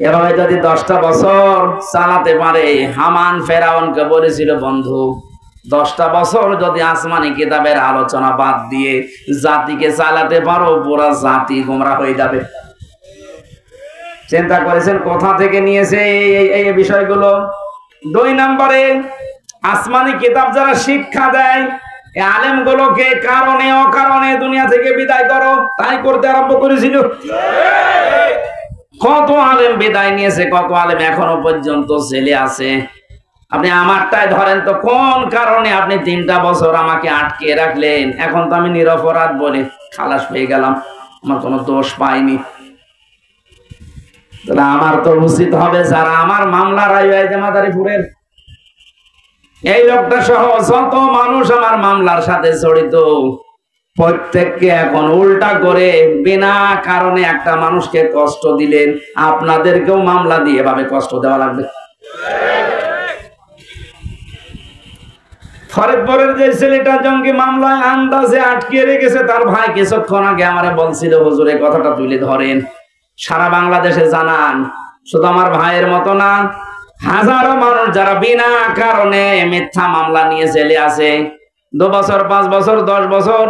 এভাবে যদি 10টা বছর চালাতে পারে, হামান ফেরাউনকে বলেছিল বন্ধু 10টা বছর যদি আসমানি কিতাবের আলোচনা বাদ দিয়ে জাতিকে চালাতে পারো, পুরা জাতি গোমরা হয়ে যাবে। চিন্তা করেছেন কোথা থেকে নিয়েছে এই বিষয়গুলো? 2 নম্বরে আসমানি কিতাব যারা শিক্ষা দেয়, এই আলেমগুলোকে কারণে অকারণে দুনিয়া থেকে বিদায় করো, তাই করতে আরম্ভ করেছিল। কত আলেম বিদায় নিয়েছে, কত আলেম এখনো পর্যন্ত জেলে আছে। আপনি আমারটাই ধরেন তো, কোন কারণে আপনি 3টা বছর আমাকে আটকে রাখলেন? এখন তো আমি নিরপরাধ বলে খালাস পেয়ে গেলাম, আমার কোনো দোষ পাইনি। তাহলে আমার তো উচিত হবে যারা আমার মামলার মাদারীপুরের এই লোকটা সহ যত মানুষ আমার মামলার সাথে জড়িত, প্রত্যেককে এখন উল্টা করে বিনা কারণে একটা মানুষকে কষ্ট দিলেন, আপনাদেরকেও মামলা দিয়ে এভাবে কষ্ট দেওয়া লাগবে। ফরিদপুরের যে ছেলেটা জঙ্গি মামলায় আন্দাজে আটকে রেখেছে, তার ভাই কিছুক্ষণ আগে আমারে বলছিল হুজুর এই কথাটা তুলে ধরেন, সারা বাংলাদেশে জানান। শুধু আমার ভাইয়ের মতো না, হাজারো মানুষ যারা বিনা কারণে মিথ্যা মামলা নিয়ে জেলে আছে, 2 বছর 5 বছর 10 বছর।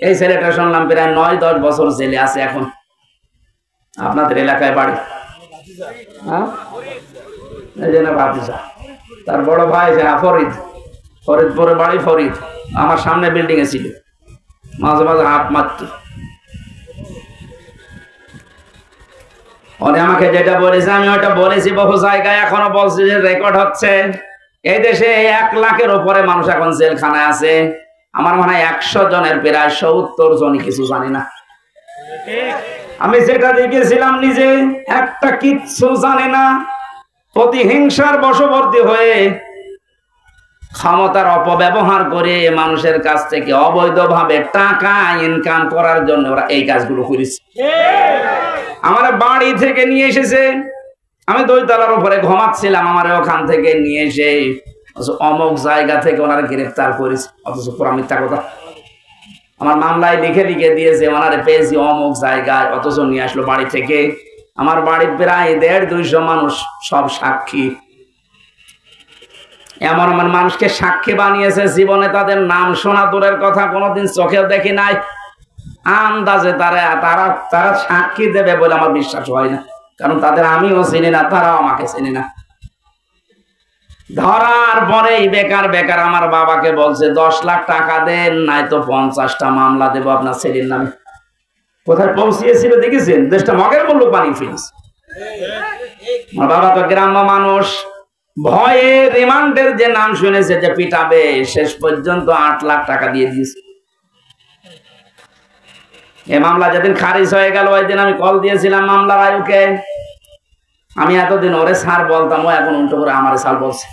এই ছেলেটা শুনলাম প্রায় 9-10 বছর জেলে আছে এখন। আপনাদের এলাকায় বাড়ি? হ্যাঁ, এই যে না ভাতিজা, তার বড় ভাই ফরিদ, ফরিদপুরে বাড়ি। ফরিদ আমার সামনে বিল্ডিং এ ছিল, মাঝে মাঝে হাত মারত। উনি আমাকে যেটা বলেছে আমি ওইটা বলেছি বহু জায়গায়, এখনো বলছি, যে রেকর্ড হচ্ছে। এই দেশে 1 লাখের উপরে মানুষ এখন জেলখানায় আছে। আমার মনে হয় 100 জনের প্রায় 70 জনই কিছু জানি না। আমি যেটা দেখেছিলাম নিজে, একটা কিচ্ছু জানে না, প্রতিহিংসার বশবর্তী হয়ে ক্ষমতার অপব্যবহার করে মানুষের কাছ থেকে অবৈধভাবে টাকা ইনকাম করার জন্য ওরা এই কাজগুলো করেছে। আমার বাড়ি থেকে নিয়ে এসেছে, আমি 2 তলার উপরে ঘুমাচ্ছিলাম, আমার ওখান থেকে নিয়ে এসে অমুক জায়গা থেকে ওনারা গ্রেফতার করেছে, অথচ পুরা মিথ্যা কথা। আমার মামলায় লিখে লিখে দিয়েছে ওনারে পেয়েছি অমুক জায়গায়, অথচ নিয়ে আসলো বাড়ি থেকে। আমার বাড়ির প্রায় 150-200 মানুষ, সব সাক্ষী। এমন এমন মানুষকে সাক্ষী বানিয়েছে, জীবনে তাদের নাম শোনা দূরের কথা, কোনোদিন চোখেও দেখি নাই। আন্দাজে তারা সাক্ষী দেবে বলে আমার বিশ্বাস হয় না, কারণ তাদের আমিও চিনি না, তারাও আমাকে চিনি না। ধরার পরেই বেকার বেকার আমার বাবাকে বলছে 10 লাখ টাকা দেন, নাই তো 50টা মামলা দেবো আপনার ছেলের নামে। কোথায় পৌঁছিয়েছিল দেখেছেন? দেশটা মগের মূল্য পানি ফেলেছে। আমার বাবা তো গ্রাম্য মানুষ, ভয়ে রিমান্ডের যে নাম শুনেছে যে পিটাবে, শেষ পর্যন্ত 8 লাখ টাকা দিয়ে দিয়েছে। এই মামলা যেদিন খারিজ হয়ে গেল ওই দিন আমি কল দিয়েছিলাম মামলার আয়ুকে। আমি এতদিন ওরে স্যার বলতাম, ও এখন উল্টো করে আমারে স্যার বলছে।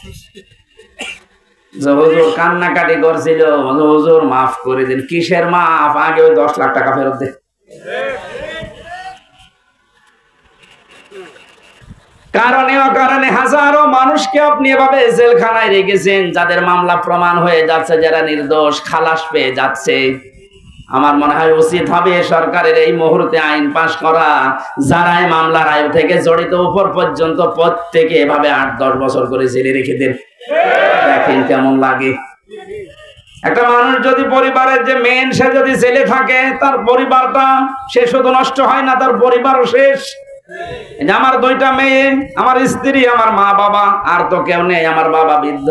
হুজুর কান্নাকাটি করছিল, হুজুর মাফ করে দিন। কিসের মাফ? আগে ওই 10 লাখ টাকা ফেরত দে। কারণে হাজারো মানুষকে আপনি এভাবে জেলখানায় রেখেছেন, যাদের মামলা প্রমাণ হয়ে যাচ্ছে, যারা নির্দোষ খালাস পেয়ে যাচ্ছে। আমার মনে হয় উচিত হবে সরকারের এই মুহূর্তে আইন পাশ করা, যারা এই মামলার আয়ু থেকে জড়িত উপর পর্যন্ত প্রত্যেকে এভাবে 8-10 বছর করে জেলে রেখে দেন। দেখেন কেমন লাগে। একটা মানুষ যদি পরিবারের যে মেন, সে যদি জেলে থাকে, তার পরিবারটা সে শুধু নষ্ট হয় না, তার পরিবারও শেষ। আমার 2টা মেয়ে, আমার স্ত্রী, আমার মা বাবা, আর তো কেউ নেই। আমার বাবা বৃদ্ধ।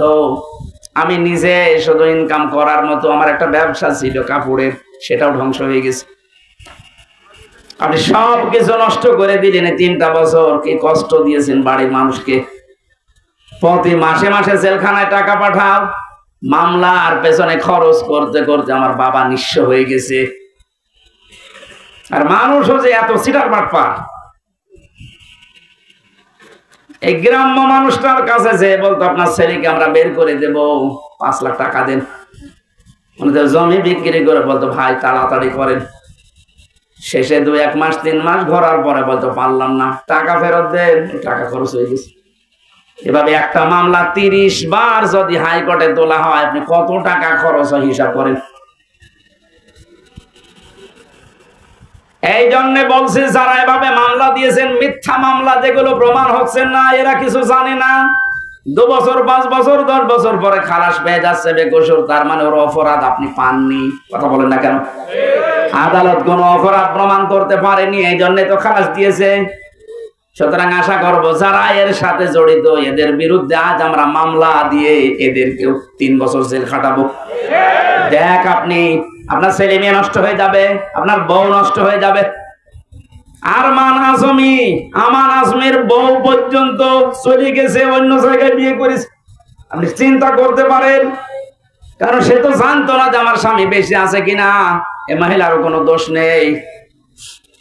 আমি নিজে শুধু ইনকাম করার মতো আমার একটা ব্যবসা ছিল কাপড়ের, সেটাও ধ্বংস হয়ে গেছে। আপনি সব কিছু নষ্ট করে দিলেন। 3টা বছর কি কষ্ট দিয়েছেন বাড়ির মানুষকে। প্রতি মাসে মাসে জেলখানায় টাকা পাঠাও, মামলা আর পেছনে খরচ করতে করতে আমার বাবা নিঃস্ব হয়ে গেছে। আর মানুষও যে এত সিটার বাটপা। এই গ্রাম্য মানুষটার কাছে যে বলতো আপনার ছেলেকে আমরা বের করে দেব, 5 লাখ টাকা দেন। জমি বিক্রি করে বলতো ভাই তাড়াতাড়ি করেন। শেষে 2-1 মাস 3 মাস ঘোরার পরে বলতো পারলাম না, টাকা ফেরত দেন। টাকা খরচ হয়ে গেছে। এভাবে একটা মামলা 30 বার যদি হাইকোর্টে তোলা হয়, আপনি কত টাকা খরচ হয় হিসাব করেন। এই জন্য বলছি, যারা এভাবে মামলা দিয়েছেন, মিথ্যা মামলা যেগুলো প্রমাণ হচ্ছে না, এরা কিছু জানে না। 2 বছর 5 বছর 10 বছর পরে খালাস পেয়ে যাচ্ছে বেকসুর, তার মানে ওর অপরাধ আপনি পাননি। কথা বলেন না কেন? আদালত কোনো অপরাধ প্রমাণ করতে পারেনি, এই জন্য তো খালাস দিয়েছে। সুতরাং আশা করবো যারা এর সাথে জড়িত, এদের বিরুদ্ধে আজ আমরা মামলা দিয়ে এদেরকেও 3 বছর জেল খাটাবো। দেখ আপনি, আপনার ছেলে মেয়ে নষ্ট হয়ে যাবে, আপনার বউ নষ্ট হয়ে যাবে। আর আমান আজমের বউ পর্যন্ত চলে গেছে, অন্য জায়গায় বিয়ে করেছে। আপনি চিন্তা করতে পারেন, কারণ সে তো জানতো না যে আমার স্বামী বেশি আছে কিনা। এ মহিলারও কোনো দোষ নেই।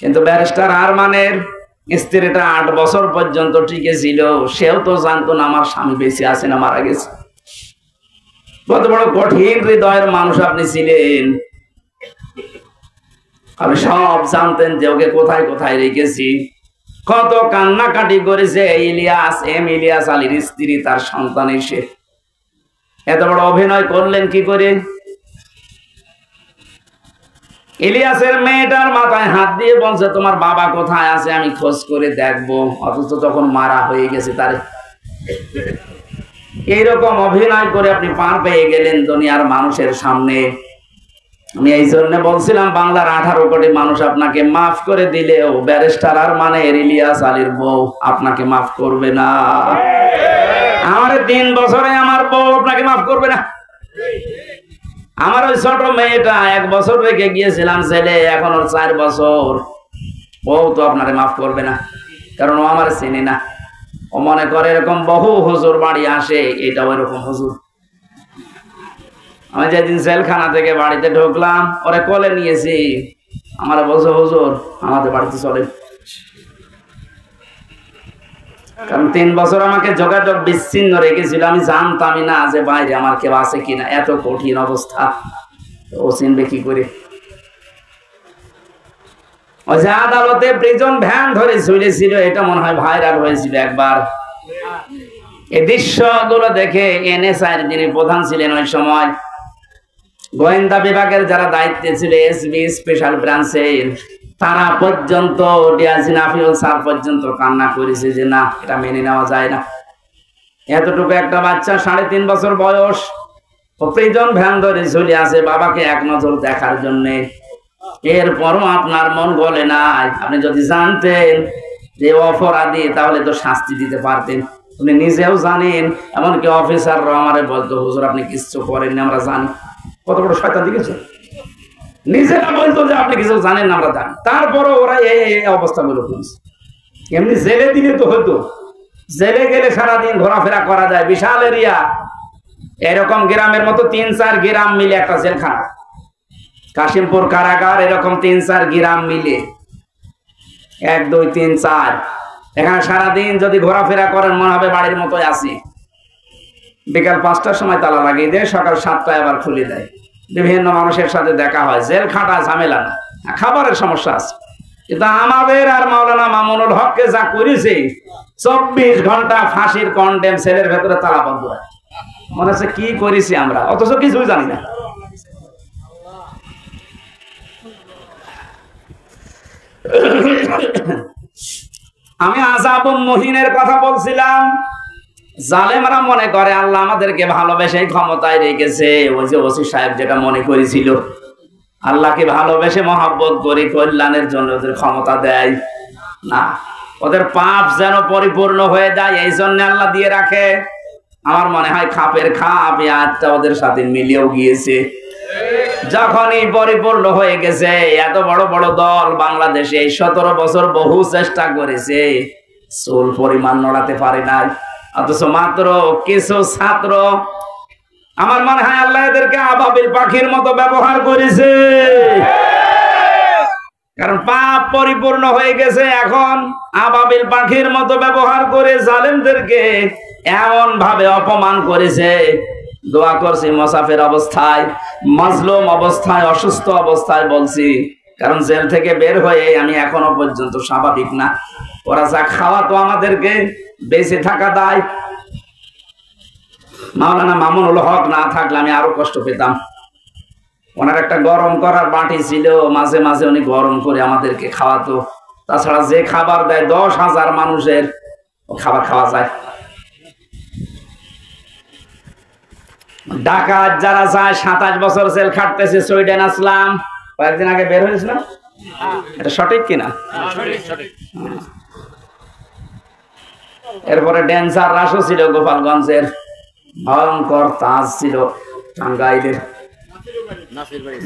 কিন্তু ব্যারিস্টার আরমানের স্ত্রীটা 8 বছর পর্যন্ত টিকে ছিল, সেও তো জানতো না আমার স্বামী বেশি আছে না মারা গেছে। কত বড় কঠিন হৃদয়ের মানুষ আপনি ছিলেন। আপনি সব জানতেন যে ওকে কোথায় কোথায় রেখেছি। কত কান্নাকাটি করেছে ইলিয়াস আলীর স্ত্রী, তার সন্তান এসে। এত বড় অভিনয় করলেন কি করে? ইলিয়াসের মেয়েটার মাথায় হাত দিয়ে বলছে, তোমার বাবা কোথায় আছে আমি খোঁজ করে দেখবো। অথচ তখন মারা হয়ে গেছে তারে। এইরকম অভিনয় করে আপনি পার পেয়ে গেলেন দুনিয়ার মানুষের সামনে। আমি এই জন্য বলছিলাম, বাংলার 18 কোটি মানুষ আপনাকে মাফ করে দিলেও ব্যারিস্টার আরমানের ইলিয়াস আলীর বউ আপনাকে মাফ করবে না। আমার 3 বছরে আমার বউ আপনাকে মাফ করবে না। আমার ওই ছোট মেয়েটা 1 বছর রেখে গিয়েছিলাম ছেলে, এখন ওর 4 বছর। ও তো আপনারে মাফ করবে না, কারণ ও আমার চেনে না। ও মনে করে এরকম বহু হুজুর বাড়ি আসে, এটাও এরকম হুজুর। আমি যেদিন জেলখানা থেকে বাড়িতে ঢুকলাম, ওরে কোলে নিয়েছি, আমার বলছে হুজুর আমাদের বাড়িতে চলেন। কারণ 3 বছর আমাকে যোগাযোগ বিচ্ছিন্ন রেখেছিল। আমি জানতামই না যে বাইরে আমার কেউ আছে কিনা। এত কঠিন অবস্থা, ও চিনবে কি করে? ওই যে আদালতে প্রিজন ভ্যান ধরে ঝুলেছিল, এটা মনে হয় ভাইরাল হয়েছিল একবার। এই দৃশ্যগুলো দেখে NSI যিনি প্রধান ছিলেন ওই সময়, গোয়েন্দা বিভাগের যারা দায়িত্বে ছিল, SB স্পেশাল ব্রাঞ্চের, তারা পর্যন্ত, ডিআইজি নাফিউল স্যার পর্যন্ত কান্না করেছে যে না, এটা মেনে নেওয়া যায় না। এতটুকু একটা বাচ্চা, 3.5 বছর বয়স, ও প্রিজন ভ্যান ধরে ঝুলে আছে বাবাকে এক নজর দেখার জন্য। এরপরও আপনার মন গলে নাই। আপনি যদি জানতেন যে অপরাধী, তাহলে তো শাস্তি দিতে পারতেন। আপনি নিজেও জানেন, এমনকি অফিসাররা আমারে বলতো, হুজুর আপনি কিচ্ছু করেননি, আমরা জানি। কত বড় শয়তান দেখেছেন? নিজেরা বলতো যে আপনি কিছু জানেন না, আমরা জানি, তারপরে ওরা এই অবস্থাগুলো করেছে। এমনি জেলে দিলে তো হতো, জেলে গেলে সারাদিন ঘোরাফেরা করা যায়, বিশাল এরিয়া, এরকম গ্রামের মতো ৩-৪ গ্রাম মিলে একটা জেলখানা, কাশিমপুর কারাগার এরকম ৩-৪ গ্রাম মিলে ১, ২, ৩, ৪, এখানে সারাদিন যদি ঘোরাফেরা করেন মনে হবে বাড়ির মতোই আছি। বিকাল ৫টার সময় তালা লাগিয়ে দেয়, সকাল ৭টায় আবার খুলে দেয়। বিভিন্ন মানুষের সাথে দেখা হয়, জেল খাটা ঝামেলা না, খাবারের সমস্যা আছে। কিন্তু আমাদের আর মাওলানা মামুনুল হককে যা করেছে, ২৪ ঘন্টা ফাঁসির কন্ডেম সেলের ভেতরে তালাবদ্ধ, মনে হচ্ছে কি করেছি আমরা, অথচ কিছুই জানি না। আমি আযাবুম মুহিনের কথা বলছিলাম। জালেমরা মনে করে আল্লাহ আমাদেরকে ভালোবেসে ক্ষমতায় রেখেছে। ওই যে ওসি সাহেব যেটা মনে করেছিল, আল্লাহকে ভালোবেসে মহব্বত করে কল্যাণের জন্য ওদের ক্ষমতা দেয় না, ওদের পাপ যেন পরিপূর্ণ হয়ে যায় এই জন্য আল্লাহ দিয়ে রাখে। আমার মনে হয় খাপের খাপ এই আয়াতটা ওদের সাথে মিলেও গিয়েছে। যখনই পরিপূর্ণ হয়ে গেছে, এত বড় বড় দল বাংলাদেশে 17 বছর বহু চেষ্টা করেছে, চুল পরিমাণ নড়াতে পারে নাই, অথচ মাত্র কিছু ছাত্র, আমার মনে হয় আল্লাহ এদেরকে আবাবিল পাখির মতো ব্যবহার করেছে, কারণ পাপ পরিপূর্ণ হয়ে গেছে। এখন আবাবিল পাখির মতো ব্যবহার করে জালেমদেরকে এমন ভাবে অপমান করেছে। দোয়া করছি মুসাফির অবস্থায়, মাজলুম অবস্থায়, অসুস্থ অবস্থায় বলছি, কারণ জেল থেকে বের হয়ে আমি এখনো পর্যন্ত স্বাভাবিক না। ওরা যা খাওয়া তো আমাদেরকে বেঁচে থাকা দায়। মাওলানা মামুনুল হক না থাকলে আমি আরো কষ্ট পেতাম। ওনার একটা গরম করার বাটি ছিল, মাঝে মাঝে উনি গরম করে আমাদেরকে খাওয়াতো। তাছাড়া যে খাবার দেয় 10,000 মানুষের খাবার খাওয়া যায়। ডাকাত যারা যায় 27 বছর জেল খাটতেছে, সুইডেন আসলাম কয়েকদিন আগে বের হয়েছিল, এটা সঠিক কিনা? এরপরে ডেন্সার রাসও ছিল গোপালগঞ্জের, ভয়ঙ্কর তাজ ছিল টাঙ্গাইলের,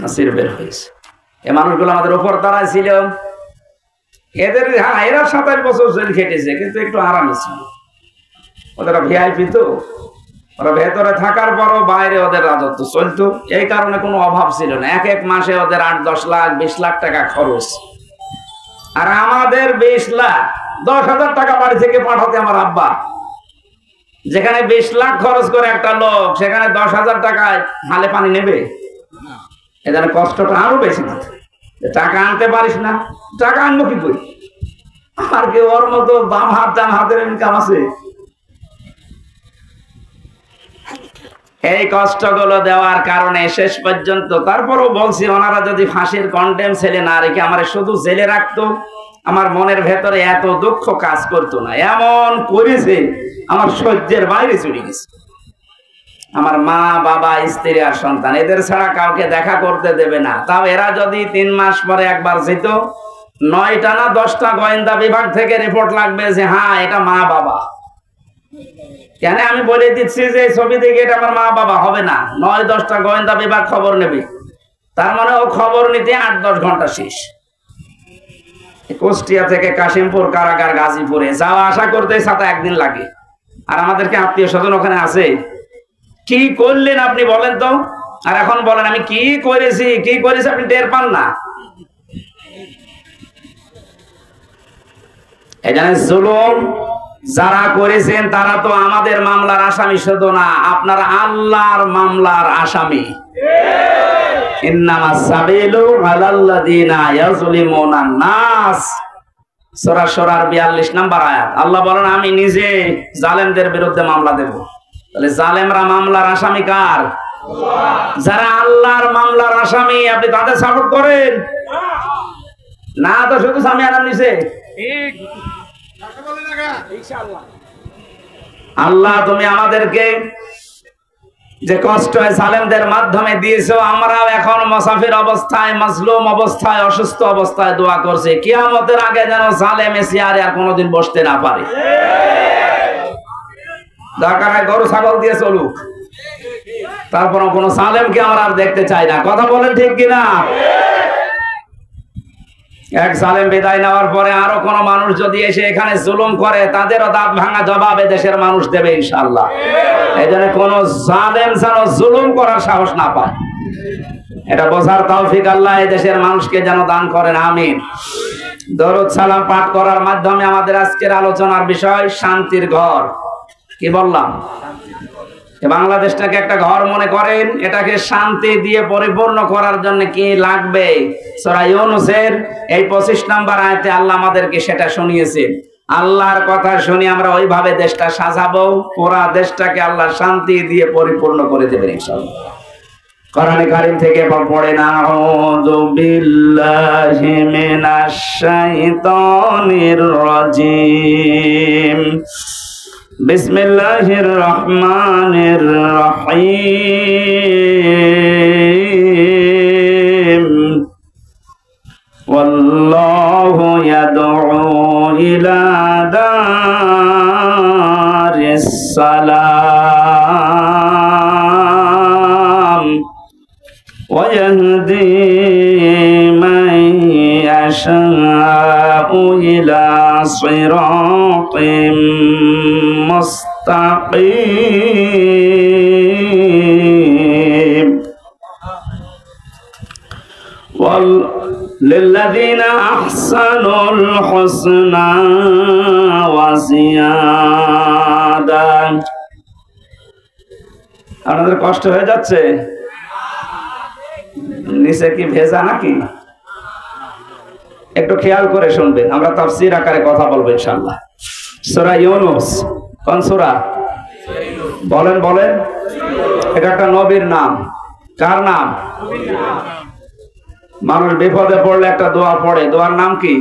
নাসির বের হয়েছে। এ মানুষগুলো আমাদের উপর দাঁড়ায় ছিল। এদের এরা 27 বছর জেল খেটেছে, কিন্তু একটু আরামে ছিল। ওদের ভিআইপি তো, ওরা ভেতরে থাকার পরও বাইরে ওদের রাজত্ব চলতো, এই কারণে কোনো অভাব ছিল না। এক মাসে ওদের 8-10 লাখ 20 লাখ টাকা খরচ, আর আমাদের 20 লাখ 10,000 টাকা বাড়ি থেকে পাঠাতে আমার আব্বা। যেখানে 20 লাখ খরচ করে একটা লোক, সেখানে 10,000 টাকায় হালে পানি নেবে? এখানে কষ্টটা আরো বেশি। টাকা আনতে পারিস না, টাকা আনবো কি করি? আর কি ওর মতো বাম হাত ডান হাতের ইনকাম আছে? এই কষ্টগুলো দেওয়ার কারণে শেষ পর্যন্ত, তারপরও বলছি, ওনারা যদি ফাঁসির কন্ডেম ছেলে না রেখে আমার শুধু জেলে রাখতো, আমার মনের ভেতরে এত দুঃখ কাজ করতো না। এমন করেছে আমার সহ্যের বাইরে চলে গেছে। আমার মা, বাবা, স্ত্রী আর সন্তান, এদের ছাড়া কাউকে দেখা করতে দেবে না। তাও এরা যদি 3 মাস পরে একবার যেত, 9টা না 10টা গোয়েন্দা বিভাগ থেকে রিপোর্ট লাগবে যে হ্যাঁ এটা মা বাবা। কেন আমি বলে দিচ্ছি যে ছবি দেখে এটা আমার মা বাবা হবে না, 9-10টা গোয়েন্দা বিভাগ খবর নেবে। তার মানে ও খবর নিতে 8-10 ঘন্টা শেষ। কুষ্টিয়া থেকে কাশিমপুর কারাগার গাজীপুরে যাওয়া আসা করতে 7 দিন লাগে। আর আমাদেরকে আত্মীয় স্বজন ওখানে আছে। কি করলেন আপনি বলেন তো? আর এখন বলেন আমি কি করেছি, কি করেছি আপনি টের পান না। এখানে জুলুম যারা করেছেন তারা তো আমাদের মামলার আসামি শুধু না, আপনার আল্লাহর মামলার আসামি। ইন্নামাস সাবিলু আলাল্লাযিনা ইয়াজলিমুনা নাস, সূরা শুরার 42 নম্বর আয়াত। আল্লাহ বলেন আমি নিজে জালেমদের বিরুদ্ধে মামলা দেব। তাহলে জালেমরা মামলার আসামি কার? যারা আল্লাহর মামলার আসামি, আপনি তাদের সাপোর্ট করেন না তো শুধু স্বামী আনাম নিছে। আল্লাহ তুমি আমাদেরকে যে কষ্ট জালেমদের মাধ্যমে দিয়েছো, আমরাও এখন মুসাফির অবস্থায়, মাজলুম অবস্থায়, অসুস্থ অবস্থায় দোয়া করছি কিয়ামতের আগে যেন জালেম চেয়ারে আর কোনোদিন বসতে না পারে। দরকার হয় গরু ছাগল দিয়ে চলুক, তারপর কোনো জালেমকে আমরা আর দেখতে চাই না। কথা বলেন ঠিক কিনা? এক জালেম বিদায় নেওয়ার পরে আরো কোন মানুষ যদি এসে এখানে জুলুম করে তাদেরও দাঁত ভাঙা জবাব দেশের মানুষ দেবে ইনশাআল্লাহ। এই জন্য কোন জালেম যেন জুলুম করার সাহস না পায়, এটা বোঝার তৌফিক আল্লাহ এই দেশের মানুষকে যেন দান করেন, আমিন। দরুদ সালাম পাঠ করার মাধ্যমে আমাদের আজকের আলোচনার বিষয় শান্তির ঘর। কি বললাম? বাংলাদেশটাকে একটা ঘর মনে করেন, এটাকে শান্তি দিয়ে পরিপূর্ণ করার জন্য কি লাগবে? সূরা ইউনূসের এই 25 নম্বর আয়াতে আল্লাহ আমাদেরকে সেটা শুনিয়েছেন। আল্লাহর কথা শুনি আমরা ওইভাবে দেশটা সাজাবো, পুরা দেশটাকে আল্লাহ শান্তি দিয়ে পরিপূর্ণ করে দেবেন ইনশাআল্লাহ। কোরআনে কারীম থেকে পড়েন, আউযু বিল্লাহি মিনাশ শাইতানির রাজীম, বিসমিল্লাহির রহমানির রহিম, ওয়াল্লাহু ইয়াদউ ইলা দারিস সালাম ওয়া ইয়াহদি মান ইয়াশাউ ইলা সিরাতিম মুস্তাকিম, লিল্লাযীনা আহসানুল হুসনা ওয়া জিয়াদা। আপনাদের কষ্ট হয়ে যাচ্ছে? নিচে কি ভেজা নাকি? একটু খেয়াল করে শুনবেন, আমরা তাফসীর আকারে কথা বলবো ইনশাআল্লাহ। সূরা ইউনূস কোন সূরা? বলেন বলেন। এটা একটা নবীর নাম। কার নাম? মানুষ বিপদে পড়লে একটা দোয়া পড়ে, দোয়ার নাম কি?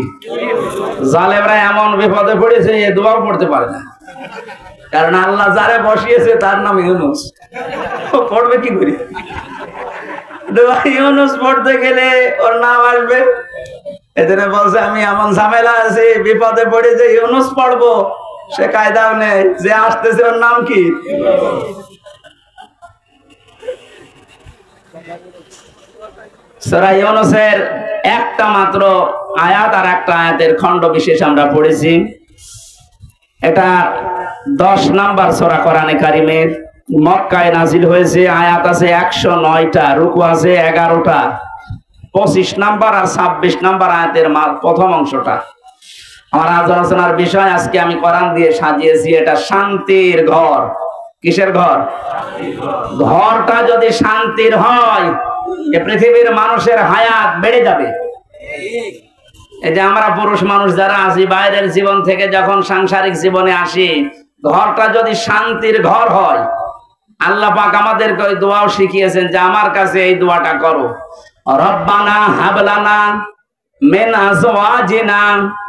জালেমরা এমন বিপদে পড়েছে এই দোয়া পড়তে পারে না, কারণ আল্লাহ যারে বসিয়েছে তার নাম ইউনূস। পড়বে কি করে? দোয়া ইউনূস পড়তে গেলে ওর নাম আসবে। এজন্য বলছে আমি এমন ঝামেলা আছি, বিপদে পড়ে যে ইউনূস পড়বো সে কায়দাও নেই, যে আসতেছে ওর নাম কি? সূরা ইউনূসের একটা মাত্র আয়াত আর একটা আয়াতের খণ্ড বিশেষ আমরা পড়েছি। এটা 10 নাম্বার সূরা কোরআনে কারীমের, মক্কায় নাজিল হয়েছে। আয়াত আছে 109টা, রুকু আছে 11টা। 25 নাম্বার আর 26 নাম্বার আয়াতের প্রথম অংশটা আমার আজ আলোচনার বিষয়। আজকে আমি কোরআন দিয়ে সাজিয়েছি এটা শান্তির ঘর। কিসের ঘর? ঘরটা যদি শান্তির হয় এ পৃথিবীর মানুষের হায়াত বেড়ে যাবে। এই যে আমরা পুরুষ মানুষ যারা আছি, বাইরের জীবন থেকে যখন সাংসারিক জীবনে আসি, ঘরটা যদি শান্তির ঘর হয়, আল্লাহ পাক আমাদেরকে ওই দোয়াও শিখিয়েছেন যে আমার কাছে এই দোয়াটা করো, রব্বানা হাবলানা মিন আজওয়াজিনা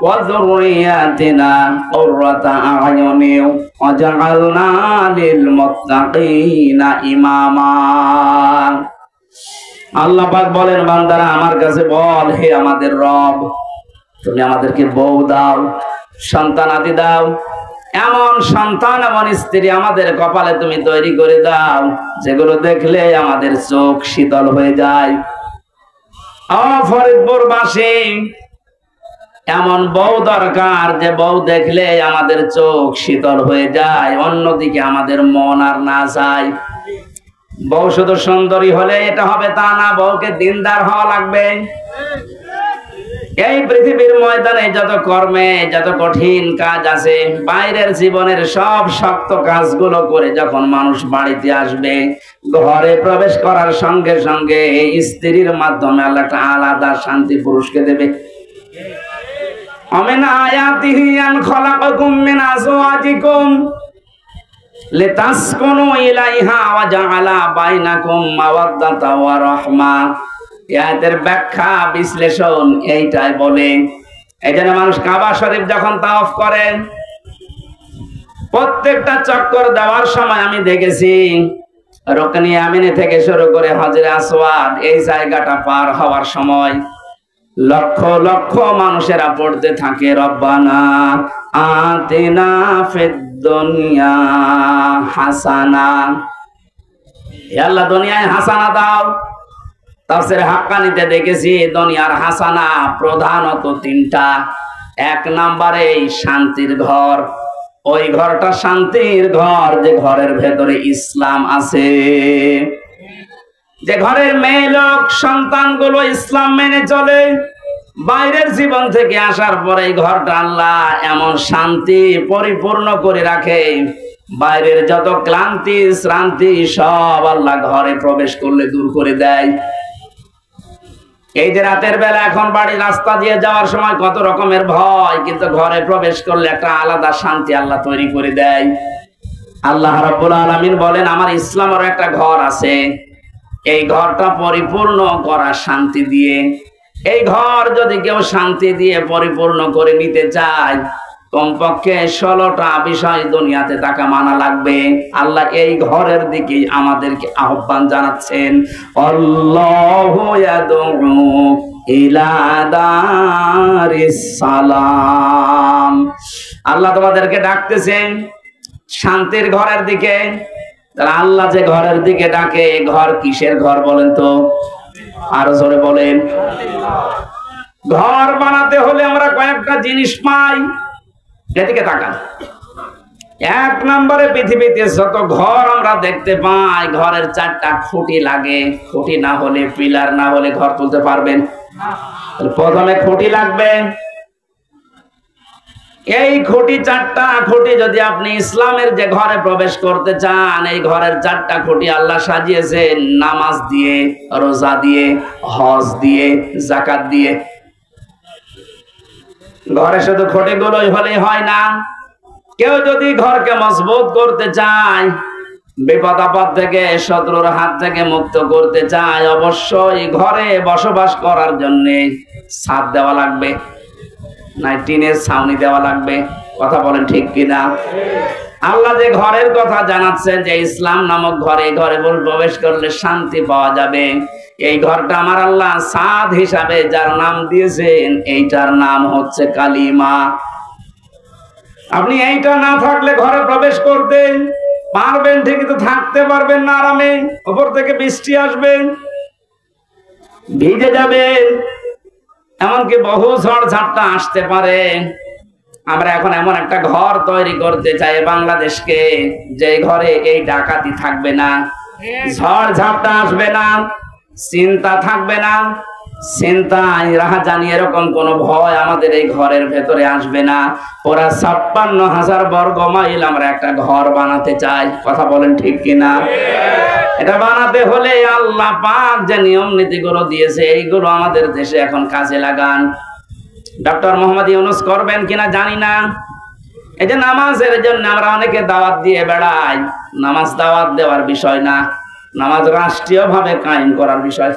ওয়া যুররিয়াতিনা কুররাতা আ'য়ুনিন ওয়াজআলনা লিল মুত্তাকিনা ইমামা। আল্লাহ পাক বলেন, বান্দারা আমার কাছে বল, হে আমাদের রব তুমি আমাদেরকে বউ দাও, সন্তানাদি দাও, এমন সন্তান এমন স্ত্রী আমাদের কপালে তুমি তৈরি করে দাও যেগুলো দেখলে আমাদের চোখ শীতল হয়ে যায়। ফরিদপুরবাসী এমন বউ দরকার যে বউ দেখলে আমাদের চোখ শীতল হয়ে যায়, অন্যদিকে আমাদের মন আর না যায়। বউ শুধু সুন্দরী হলে এটা হবে তা না, বউকে দিনদার হওয়া লাগবে। এই পৃথিবীর ময়দানে যত কর্মে যত কঠিন কাজ আছে, বাইরের জীবনের সব শক্ত কাজগুলো করে যখন মানুষ বাড়িতে আসবে, ঘরে প্রবেশ করার সঙ্গে সঙ্গে এই স্ত্রীর মাধ্যমে আল্লাহ একটা আলাদা শান্তি পুরুষকে দেবে। আমিন আয়াতিহি আন খালাকাকুম মিন আজওয়াজিকুম লিতাসকুনু ইলাইহা ওয়া জাআলা বাইনাকুম মাওয়াদ্দাতা ওয়া রাহমা। এর ব্যাখ্যা বিশ্লেষণ এইটাই বলে। এইজন্য মানুষ কাবা শরীফ যখন তাওয়াফ করেন, প্রত্যেকটা চক্কর দেওয়ার সময় আমি দেখেছি রুকনে আমিনে থেকে শুরু করে হজরে আসওয়াদ এই জায়গাটা পার হওয়ার সময় লক্ষ লক্ষ মানুষেরা পড়তে থাকে রব্বানা আতিনা ফিদ দুনিয়া হাসানা। হে আল্লাহ দুনিয়ায় হাসানা দাও, তাফসীর হাক্কানিতে দেখেছি দুনিয়ার হাসানা প্রধানত তিনটা। এক নম্বরে শান্তির ঘর, ওই ঘরটা শান্তির ঘর যে ঘরের ভেতরে ইসলাম আছে, যে ঘরের মেয়ে লোক সন্তানগুলো ইসলাম মেনে চলে, বাইরের জীবন থেকে আসার পরে এই ঘরটা আল্লাহ এমন শান্তি পরিপূর্ণ করে রাখে, বাইরের যত ক্লান্তি শ্রান্তি সব আল্লাহ ঘরে প্রবেশ করলে দূর করে দেয়। এই যে রাতের বেলা এখন বাড়ি রাস্তা দিয়ে যাওয়ার সময় কত রকমের ভয়, কিন্তু ঘরে প্রবেশ করলে একটা আলাদা শান্তি আল্লাহ তৈরি করে দেয়। আল্লাহ রাব্বুল আলামিন বলেন আমার ইসলামের একটা ঘর আছে, এই ঘরটা পরিপূর্ণ করা শান্তি দিয়ে। এই ঘর যদি কেউ শান্তি দিয়ে পরিপূর্ণ করে নিতে চায়, কমপক্ষে 16টা বিষয় দুনিয়াতে তাকে মানা লাগবে। আল্লাহ এই ঘরের দিকে আমাদেরকে আহ্বান জানাচ্ছেন, আল্লাহু ইয়াদউ ইলা দারিস সালাম। আল্লাহ তোমাদেরকে ডাকতেছেন শান্তির ঘরের দিকে। আল্লাহ যে ঘরের দিকে ডাকে, ঘর কিসের ঘর বলেন তো? আরো জোরে বলেন। ঘর বানাতে হলে আমরা কয়েকটা জিনিস পাই, এদিকে তাকান। এক নম্বরে পৃথিবীতে যত ঘর আমরা দেখতে পাই, ঘরের 4টা খুঁটি লাগে। খুঁটি না হলে, পিলার না হলে ঘর তুলতে পারবেন? প্রথমে খুঁটি লাগবে। এই খুঁটি 4টা খুঁটি যদি আপনি ইসলামের যে ঘরে প্রবেশ করতে চান, এই ঘরের 4টা খুঁটি আল্লাহ সাজিয়েছেন নামাজ দিয়ে, রোজা দিয়ে, হজ দিয়ে, যাকাত দিয়ে। ঘরে শুধু খুঁটিগুলোই হলেই হয় না, কেউ যদি ঘরকে মজবুত করতে চায়, বিপদ আপদ থেকে শত্রুর হাত থেকে মুক্ত করতে চায়, অবশ্যই ঘরে বসবাস করার জন্য ছাদ দেওয়া লাগবে, নাই টিনের ছাউনি দেওয়া লাগবে। কথা বলেন ঠিক কিনা? আল্লাহ যে ঘরের কথা জানাচ্ছেন যে ইসলাম নামক ঘরে, ঘরে প্রবেশ করলে শান্তি পাওয়া যাবে। এই ঘরটা আমার আল্লাহ ছাদ হিসাবে যার নাম দিয়েছেন, এইটার নাম হচ্ছে কালিমা। আপনি এইটা না থাকলে ঘরে প্রবেশ করতে পারবেন ঠিকই, তো থাকতে পারবেন না আরামে। উপর থেকে বৃষ্টি আসবে, ভিজে যাবেন, এমনকি বহু ঝড় ঝাপটা আসতে পারে। আমরা এখন এমন একটা ঘর তৈরি করতে চাই বাংলাদেশকে, যে ঘরে এই ডাকাতি থাকবে না, ঝড় ঝাপটা আসবে না, চিন্তা থাকবে না, চিন্তায় রাহাজানি এরকম কোন ভয় আমাদের এই ঘরের ভেতরে আসবে না। ওরা 56,000 বর্গ মাইল আমরা একটা ঘর বানাতে চাই। কথা বলেন ঠিক কিনা? এটা বানাতে হলে আল্লাহ পাক যে নিয়ম নীতিগুলো দিয়েছে, এইগুলো আমাদের দেশে এখন কাজে লাগান। ডক্টর মোহাম্মদ ইউনূস করবেন কিনা জানি না। এই যে নামাজের জন্য আমরা অনেকে দাওয়াত দিয়ে বেড়াই, নামাজ দাওয়াত দেওয়ার বিষয় না, নামাজ রাষ্ট্রীয়ভাবে কায়েম করার বিষয়।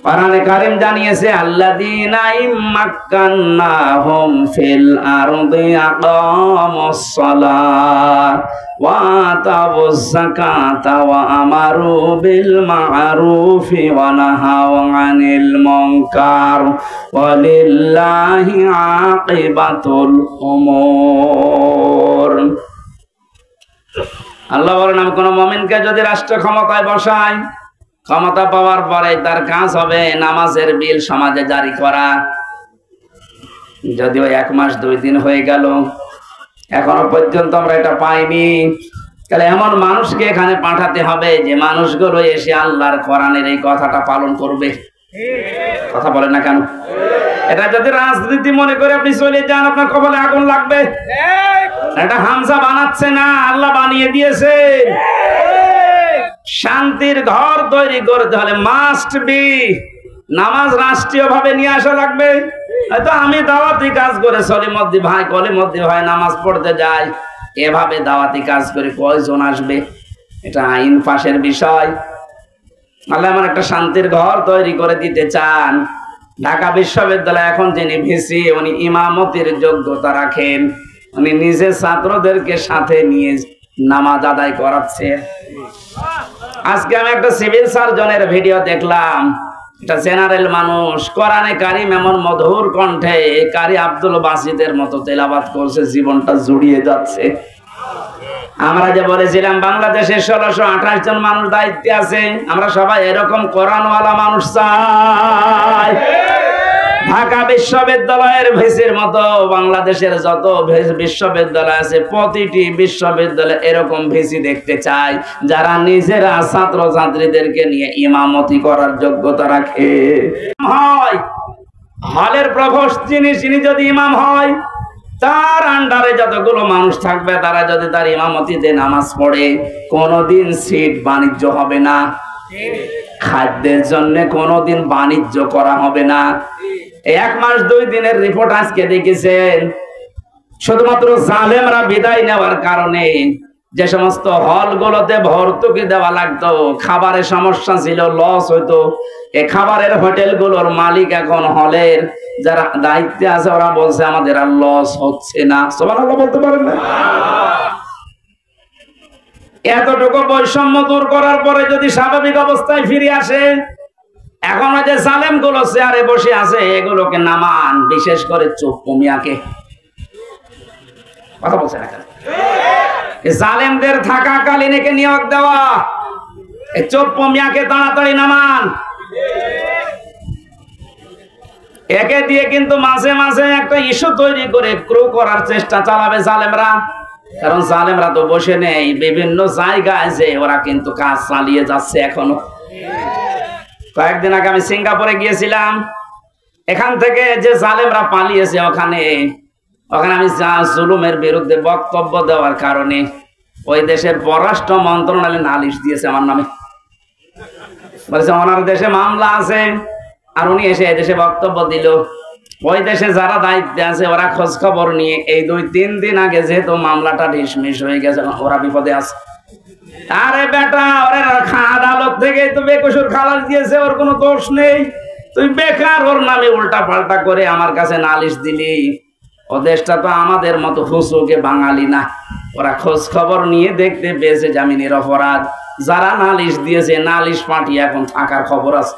কোরআনে কারীম জানিয়েছে, আল্লাযীনা ইম্মাক্কান্নাহুম ফিল আরদি আকামুস সালাত ওয়া আতাউয যাকাতা ওয়া আমারু বিল মা'রুফি ওয়া নাহাউ আনিল মুনকার ওয়ালিল্লাহি আকিবাতুল উমুর। আল্লাহ বলেন, আমি কোন মুমিনকে যদি রাষ্ট্র ক্ষমতায় বসাই, ক্ষমতা পাওয়ার পরে তার কাজ হবে নামাজের বিল সমাজে জারি করা। যদিও 1 মাস 2 দিন হয়ে গেল, এখনো পর্যন্ত আমরা এটা পাইনি। তাহলে এমন মানুষকে এখানে পাঠাতে হবে যে মানুষগুলো এসে আল্লাহর কোরআনের এই কথাটা পালন করবে। কথা বলেন না কেন? এটা যদি রাজনীতি মনে করে আপনি চলে যান, আপনার কপালে আগুন লাগবে। এটা হামজা বানাচ্ছে না, আল্লাহ বানিয়ে দিয়েছে। শান্তির ঘর তৈরি করতে হলে মাস্ট বি নামাজ রাষ্ট্রীয় ভাবে নিয়ে আসা লাগবে। হয়তো আমি দাওয়াতি কাজ করে সলিমদ্দি ভাই কলিমদ্দি ভাই নামাজ পড়তে যাই, এভাবে দাওয়াতি কাজ করে কয়জন আসবে? এটা আইন পাশের বিষয়। আল্লাহ এমন একটা শান্তির ঘর তৈরি করে দিতে চান। ঢাকা বিশ্ববিদ্যালয় এখন যিনি ভিসি, উনি ইমামতির যোগ্যতা রাখেন, উনি নিজের ছাত্রদেরকে সাথে নিয়ে নামাজ আদায় করাচ্ছে। আজকে আমি একটা সিভিল সার্জনের ভিডিও দেখলাম, এটা জেনারেল মানুষ, কোরআনে কারীম এমন মধুর কণ্ঠে কারি আব্দুল বাসিতের মতো তেলাওয়াত করছে, জীবনটা জুড়িয়ে যাচ্ছে। আমরা যে বলেছিলাম বাংলাদেশে 1628 জন মানুষ দায়িত্বে আছে, আমরা সবাই এরকম কোরআনওয়ালা মানুষ চাই। ঢাকা বিশ্ববিদ্যালয়ের ভিসির মতো বাংলাদেশের যত বিশ্ববিদ্যালয় আছে প্রতিটি বিশ্ববিদ্যালয়ে এরকম ভিসি দেখতে চাই, যারা নিজেরা ছাত্র ছাত্রীদেরকে নিয়ে ইমামতি করার যোগ্যতা রাখে। হয় হলের প্রভোস্ট যিনি যদি ইমাম হয়, তার আন্ডারে যতগুলো মানুষ থাকবে তারা যদি তার ইমামতিতে নামাজ পড়ে, কোনোদিন সিট বাণিজ্য হবে না, খাদ্যের জন্য কোনোদিন বাণিজ্য করা হবে না। 1 মাস 2 দিনের রিপোর্ট আজকে দেখেছেন, শুধুমাত্র জালেমরা বিদায় নেওয়ার কারণে যে সমস্ত হলগুলোতে ভর্তুকি দেওয়া লাগতো, খাবারের সমস্যা ছিল, লস হইতো, এই খাবারের হোটেলগুলোর মালিক এখন হলের যারা দায়িত্বে আছে ওরা বলছে আমাদের আর লস হচ্ছে না। সুবহানাল্লাহ বলতে পারেন না? এতটুকু বৈষম্য দূর করার পরে যদি স্বাভাবিক অবস্থায় ফিরে আসে, এখন যে জালেম গুলো চেয়ারে বসে আছে এগুলোকে নামান, বিশেষ করে চোপ্পু মিয়াকে। কথা বলছে না কেন? জালেমদের থাকাকালীন একে নিয়োগ দেওয়া, এই চোপ্পু মিয়াকে তাড়াতাড়ি নামান। একে দিয়ে কিন্তু মাঝে মাঝে একটা ইস্যু তৈরি করে ক্রু করার চেষ্টা চালাবে জালেমরা, কারণ জালেমরা তো বসে নেই, বিভিন্ন জায়গায় যে ওরা কিন্তু কাজ চালিয়ে যাচ্ছে এখনো। কয়েকদিন আগে আমি সিঙ্গাপুরে গিয়েছিলাম, এখান থেকে যে জালেমরা পালিয়েছে ওখানে আমি জুলুমের বিরুদ্ধে বক্তব্য দেওয়ার কারণে ওই দেশের পররাষ্ট্র মন্ত্রণালয় নালিশ দিয়েছে আমার নামে, বলেছে ওনার দেশে মামলা আছে, আর উনি এসে এই দেশে বক্তব্য দিল। ওই দেশে যারা দায়িত্বে আছে ওরা খোঁজ খবর নিয়ে এই 2-3 দিন আগে যেহেতু মামলাটা ডিসমিস হয়ে গেছে, ওরা বিপদে আছে। আরে বেটা, ওরা আদালত থেকে তো বেকসুর খালাস দিয়েছে, ওর কোনো দোষ নেই, তুই বেকার ওর নামে উল্টা পাল্টা করে আমার কাছে নালিশ দিলি। ও দেশটা তো আমাদের মতো ফুসুকে বাঙালি না, ওরা খোঁজ খবর নিয়ে দেখতে পেয়েছে জামিনের অপরাধ। যারা নালিশ দিয়েছে নালিশ পাঠিয়ে এখন থাকার খবর আছে।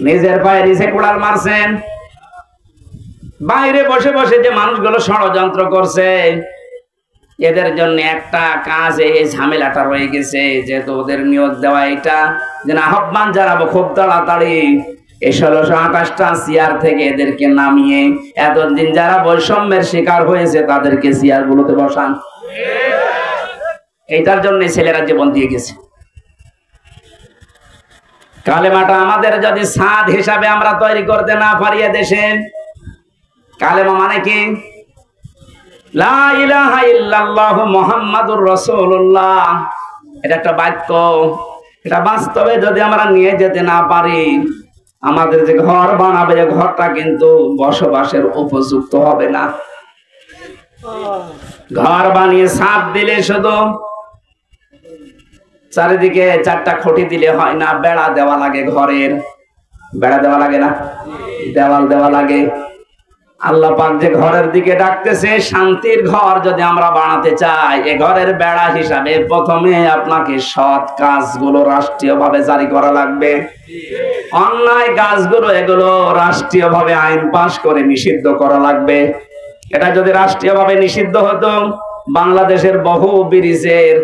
নিজের পায়ে নিচে কুড়াল মারছেন, বাইরে বসে বসে যে মানুষগুলো ষড়যন্ত্র করছে এদের জন্য একটা কাজ, এই ঝামেলাটা রয়ে গেছে, যেহেতু ওদের নিয়োগ দেওয়া, এটা যেন আহ্বান জানাবো খুব তাড়াতাড়ি এই 1628টা চেয়ার থেকে এদেরকে নামিয়ে এতদিন যারা বৈষম্যের শিকার হয়েছে তাদেরকে চেয়ার গুলোতে বসান। এইটার জন্য ছেলেরা জীবন দিয়ে গেছে। কালেমাটা আমাদের যদি সাদ হিসাবে আমরা তৈরি করতে না পারি দেশে, কালেমা মানে কি? লা ইলাহা ইল্লাল্লাহু মুহাম্মাদুর রাসূলুল্লাহ, এটা একটা বাক্য, এটা বাস্তবে যদি আমরা নিয়ে যেতে না পারি, আমাদের যে ঘর বানাবে ঘরটা কিন্তু বসবাসের উপযুক্ত হবে না। ঘর বানিয়ে ছাদ দিলে শুধু চারিদিকে 4টা খুঁটি দিলে হয় না, বেড়া দেওয়া লাগে, ঘরের বেড়া দেওয়া লাগে না, দেওয়াল দেওয়া লাগে। আল্লাহ পাক যে ঘরের দিকে ডাকতেছে, শান্তির ঘর যদি আমরা বানাতে চাই, এ ঘরের বেড়া হিসাবে প্রথমে আপনাকে সৎ কাজগুলো রাষ্ট্রীয়ভাবে জারি করা লাগবে। অন্যায় কাজগুলো এগুলো রাষ্ট্রীয়ভাবে আইন পাস করে নিষিদ্ধ করা লাগবে। এটা যদি রাষ্ট্রীয়ভাবে নিষিদ্ধ হতো, বাংলাদেশের বহু ব্রিজের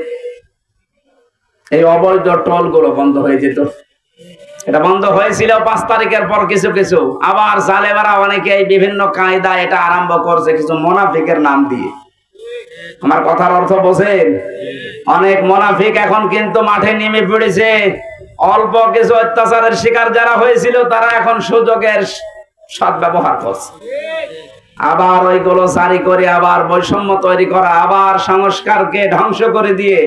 এই অবৈধ টোল গুলো বন্ধ হয়ে যেত। এটা বন্ধ হয়েছিল 5 তারিখের পর কিছু কিছু, আবার জালেমারা অনেকে বিভিন্ন কায়দা এটা আরম্ভ করছে কিছু মুনাফিকের নাম দিয়ে। আমার কথার অর্থ বোঝেন? অনেক মুনাফিক এখন কিন্তু মাঠে নেমে পড়েছে। অল্প কিছু অত্যাচারের শিকার যারা হয়েছিল তারা এখন সুযোগের সদ্ব্যবহার করছে, আবার ওইগুলো জারি করে আবার বৈষম্য তৈরি করা, আবার সংস্কারকে ধ্বংস করে দিয়ে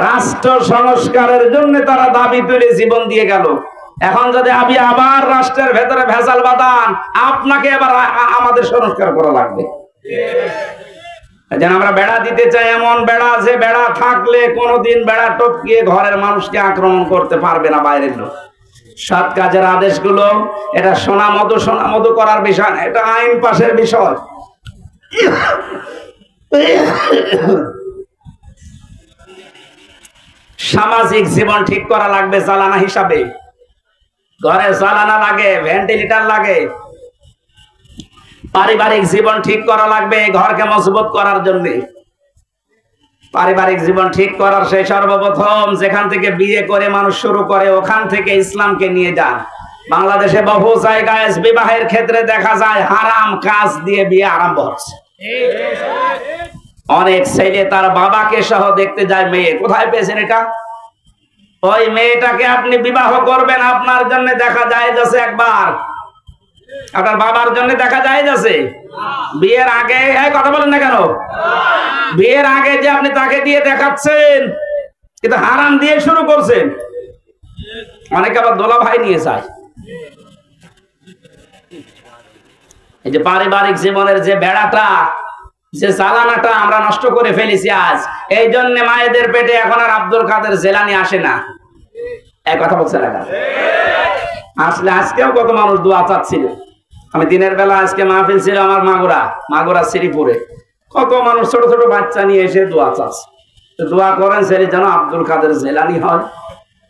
রাষ্ট্র সংস্কারের জন্য তারা দাবি তুলে জীবন দিয়ে গেল। এখন যদি আমি আবার রাষ্ট্রের ভেতরে ভেজাল বাঁধান, আপনাকে এবার আমাদের সংস্কার করা লাগবে। যেন আমরা বেড়া দিতে চাই, এমন বেড়া যে বেড়া থাকলে কোনোদিন বেড়া টপকিয়ে ঘরের মানুষকে আক্রমণ করতে পারবে না বাইরের লোক। সৎ কাজের আদেশগুলো এটা সোনা মধু করার বিষয়, এটা আইন পাশের বিষয়। সামাজিক জীবন ঠিক করা লাগবে জ্বালানা হিসাবে। ঘরে জ্বালানা লাগে, ভেন্টিলেটর লাগে। পারিবারিক জীবন ঠিক করা লাগবে ঘরকে মজবুত করার জন্য। পারিবারিক জীবন ঠিক করার সেই সর্বপ্রথম যেখান থেকে বিয়ে করে মানুষ শুরু করে ওখান থেকে ইসলামকে নিয়ে যান। বাংলাদেশে বহু জায়গায় বিবাহের ক্ষেত্রে দেখা যায় হারাম কাজ দিয়ে বিয়ে আরম্ভ হচ্ছে। অনেক ছেলে তার বাবাকে সহ দেখতে যায় মেয়ে। কোথায় পেয়েছেন এটা? ওই মেয়েটাকে আপনি বিবাহ করবেন, আপনার জন্য দেখা যায় যাচ্ছে একবার, আপনার বাবার জন্য দেখা যায় যাচ্ছে বিয়ের আগে। এই কথা বলেন না কেন? বিয়ের আগে যে আপনি তাকে দিয়ে দেখাচ্ছেন, কিন্তু হারাম দিয়ে শুরু করছেন। অনেকে আবার দোলা ভাই নিয়ে যায়। এই যে পারিবারিক জীবনের যে বেড়াটা, যে চালানাটা আমরা নষ্ট করে ফেলেছি আজ। এই জন্য মায়েদের পেটে এখন আর আব্দুল কাদের জেলানি আসে না। এক কথা বলছে না? আসলে আজকেও কত মানুষ দোয়া চাচ্ছিল। আমি দিনের বেলা আজকে মাহফিল ছিল আমার মাগুরা শ্রীপুরে। কত মানুষ ছোট ছোট বাচ্চা নিয়ে এসে দোয়া চাচ্ছে। দোয়া করেন ছেলে যেন আব্দুল কাদের জেলানি হয়,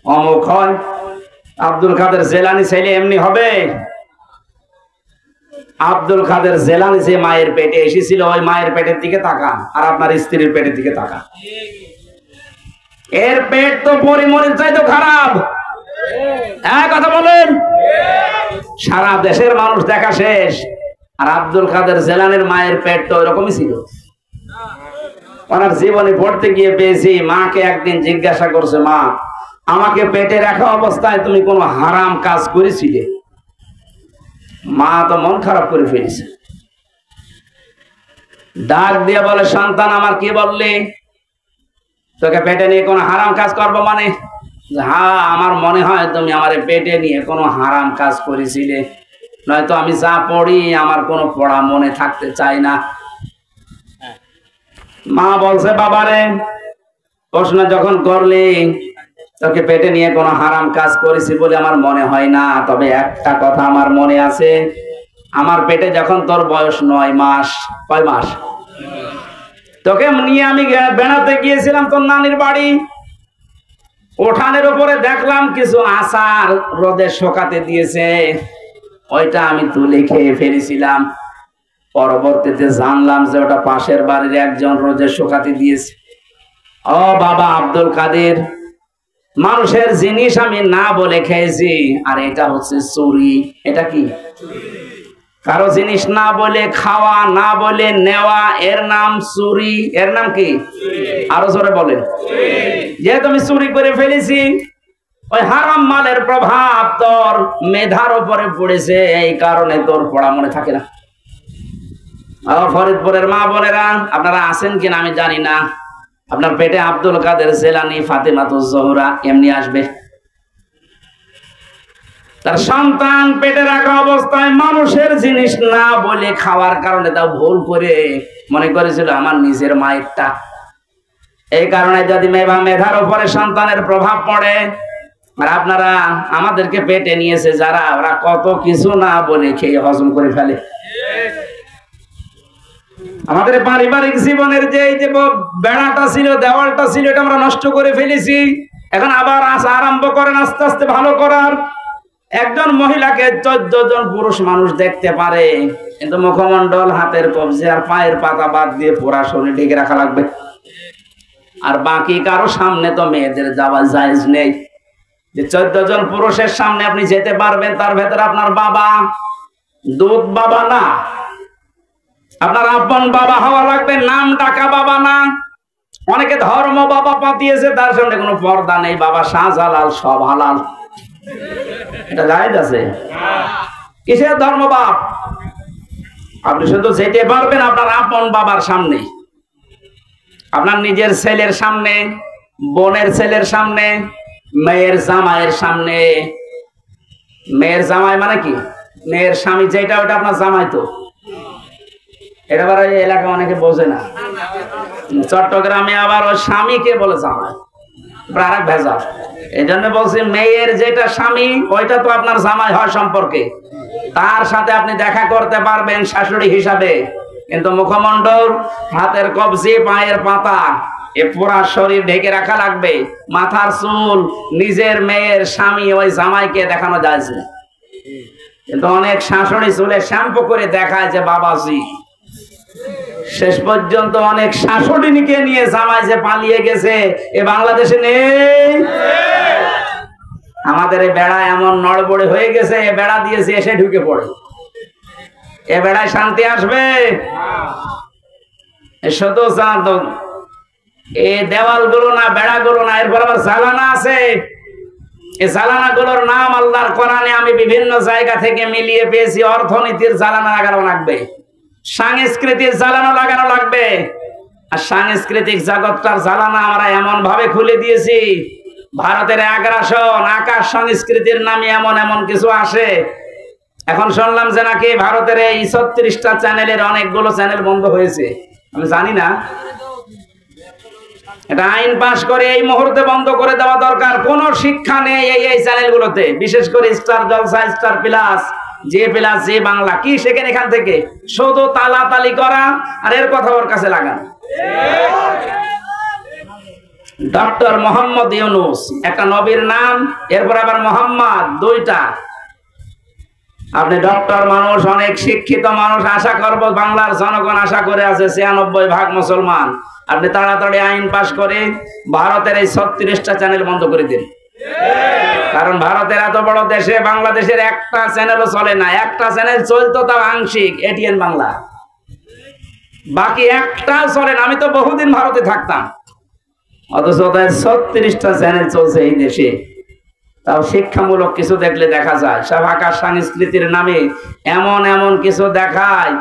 অমুক হয়। আব্দুল কাদের জেলানি ছেলে এমনি হবে? আব্দুল কাদের জেলানি যে মায়ের পেটে এসেছিল, ওই মায়ের পেটের দিকে তাকান আর আপনার স্ত্রীর পেটের দিকে তাকান। এর পেট তো পরিমরির চাইতে খারাপ। এক কথা বলেন। সারা দেশের মানুষ দেখা শেষ, আর আব্দুল কাদের জেলানির মায়ের পেট তো ওইরকমই ছিল। ওনার জীবনে পড়তে গিয়ে পেয়েছি, মাকে একদিন জিজ্ঞাসা করছে, মা আমাকে পেটে রাখা অবস্থায় তুমি কোনো হারাম কাজ করেছিলে? মা তো মন খারাপ করে ফেলেছে। ডাক দিয়ে বলে, সন্তান আমার কি বললি? তোকে পেটে নিয়ে কোনো হারাম কাজ করবো মানে? হ্যাঁ, আমার মনে হয় তুমি আমার পেটে নিয়ে কোনো হারাম কাজ করেছিলে, নয়তো আমি যা পড়ি আমার কোনো পড়া মনে থাকতে চাই না। মা বলছে, বাবারে প্রশ্ন যখন করলি তোকে পেটে নিয়ে কোনো হারাম কাজ করেছি বলে আমার মনে হয় না, তবে একটা কথা আমার মনে আছে। আমার পেটে যখন তোর বয়স 9 মাস, কয় মাস, তোকে নিয়ে আমি বেড়াতে গিয়েছিলাম তোর নানির বাড়ি। উঠানের উপরে দেখলাম কিছু আচার রোদে শুকাতে দিয়েছে, ওইটা আমি তুলে খেয়ে ফেলেছিলাম। পরবর্তীতে জানলাম যে ওটা পাশের বাড়ির একজন রোদে শুকাতে দিয়েছে। ও বাবা আব্দুল কাদের, মানুষের জিনিস আমি না বলে খেয়েছি, আর এটা হচ্ছে চুরি। এটা কি? কারো জিনিস না বলে খাওয়া, না বলে নেওয়া, এর নাম চুরি। এর নাম কি? আরো জোরে বলেন। যেহেতু আমি চুরি করে ফেলেছি, ওই হারাম মালের প্রভাব তোর মেধার উপরে পড়েছে, এই কারণে তোর পড়া মনে থাকে না। ফরিদপুরের মা বোনেরা, আপনারা আছেন কিনা আমি জানি না, আপনার পেটে আব্দুল কাদের জেলানি, ফাতেমাতুজ জোহরা এমনি আসবে। তার সন্তান পেটে রাখা অবস্থায় মানুষের জিনিস না বলে খাওয়ার কারণে তাও ভুল করে মনে করেছিল আমার নিজের মায়েরটা। এই কারণে যদি মেধার উপরে সন্তানের প্রভাব পড়ে, আর আপনারা আমাদেরকে পেটে নিয়েছে যারা, ওরা কত কিছু না বলে খেয়ে হজম করে ফেলে। আমাদের পারিবারিক জীবনের যে এই যে বেড়াটা ছিল, দেওয়ালটা ছিল, এটা আমরা নষ্ট করে ফেলেছি। এখন আবার আসা আরম্ভ করেন আস্তে আস্তে ভালো করার। একজন মহিলাকে 14 জন পুরুষ মানুষ দেখতে পারে, কিন্তু মুখমণ্ডল, হাতের কবজি আর পায়ের পাতা বাদ দিয়ে পুরা শরীর ঢেকে রাখা লাগবে। আর বাকি কারো সামনে তো মেয়েদের যাওয়া জায়েজ নেই। যে 14 জন পুরুষের সামনে আপনি যেতে পারবেন, তার ভেতরে আপনার বাবা, দুধ বাবা না, আপনার আপন বাবা হওয়া লাগবে, নাম ডাকা বাবা না। অনেকে ধর্ম বাবা পাতিয়েছে, তার সামনে কোনো পর্দা নেই, বাবা শাহজালাল সব হালাল। এটা জায়েজ আছে? কিসের ধর্ম বাপ? আপনি শুধু যেতে পারবেন আপনার আপন বাবার সামনে, আপনার নিজের ছেলের সামনে, বোনের ছেলের সামনে, মেয়ের জামাইয়ের সামনে। মেয়ের জামাই মানে কি? মেয়ের স্বামী যেটা, ওটা আপনার জামাই। তো এটা আবার এই এলাকা অনেকে বোঝে না। চট্টগ্রামে আবার ওই স্বামীকে বলে জামাই, আর এক ভেজাল। এই জন্য বলছি মেয়ের যেটা স্বামী, ওইটা তো আপনার জামাই হয় সম্পর্কে, তার সাথে আপনি দেখা করতে পারবেন শাশুড়ি হিসাবে, কিন্তু মুখমণ্ডল, হাতের কবজি, পায়ের পাতা, এ পুরা শরীর ঢেকে রাখা লাগবে। মাথার চুল নিজের মেয়ের স্বামী ওই জামাইকে দেখানো যায় না, কিন্তু অনেক শাশুড়ি চুলে শ্যাম্পু করে দেখায় যে বাবাজি। শেষ পর্যন্ত অনেক শাশুড়িকে নিয়ে জামাইছে পালিয়ে গেছে, এ বাংলাদেশে নেই। আমাদের এই বেড়া এমন নড়বড়ে হয়ে গেছে, এ বেড়া দিয়েছে এসে ঢুকে পড়ে। এ বেড়ায় শান্তি আসবে? শুধু এই দেওয়াল গুলো না, বেড়া গুলো না, এরপর আবার জালানা আছে। এই জালানা গুলোর নাম আল্লাহর কোরআনে আমি বিভিন্ন জায়গা থেকে মিলিয়ে পেয়েছি। অর্থনীতির জালানা লাগানো লাগবে, সাংস্কৃতিক জালানো লাগানো লাগবে। আর সাংস্কৃতিক জগৎটার জালানা আমরা এমন ভাবে খুলে দিয়েছি, ভারতের আগ্রাসন, আকাশ সংস্কৃতির নামে এমন এমন কিছু আসে। এখন শুনলাম যে নাকি ভারতের এই 36টা চ্যানেলের অনেকগুলো চ্যানেল বন্ধ হয়েছে, আমি জানি না। এটা আইন পাশ করে এই মুহূর্তে বন্ধ করে দেওয়া দরকার। কোন শিক্ষা নেই এই চ্যানেলগুলোতে, বিশেষ করে Star Jalsha, Star Plus, Zee Plus, Zee Bangla, কি শেখেন এখান থেকে? শুধু তালাতালি করা আর এর কথা ওর কাছে লাগান। ডক্টর মোহাম্মদ ইউনূস একটা নবীর নাম, এরপর আবার মোহাম্মদ, দুইটা। আপনি ডক্টর মানুষ, অনেক শিক্ষিত মানুষ, আশা করব বাংলার জনগণ আশা করে আছে 96% মুসলমান। আপনি তাড়াতাড়ি আইন পাশ করে ভারতের এই 36টা চ্যানেল বন্ধ করে দিন। কারণ ভারতের এত বড় দেশে বাংলাদেশের একটা চ্যানেলও চলে না। একটা চ্যানেল চলতো তাও আংশিক, এটিএন বাংলা, বাকি একটাও চলে না। আমি তো বহুদিন ভারতে থাকতাম, অথচ 36টা চ্যানেল চলছে এই দেশে। তাও শিক্ষামূলক কিছু দেখলে দেখা যায়। সব আকাশ সংস্কৃতির নামে এমন এমন কিছু দেখায়,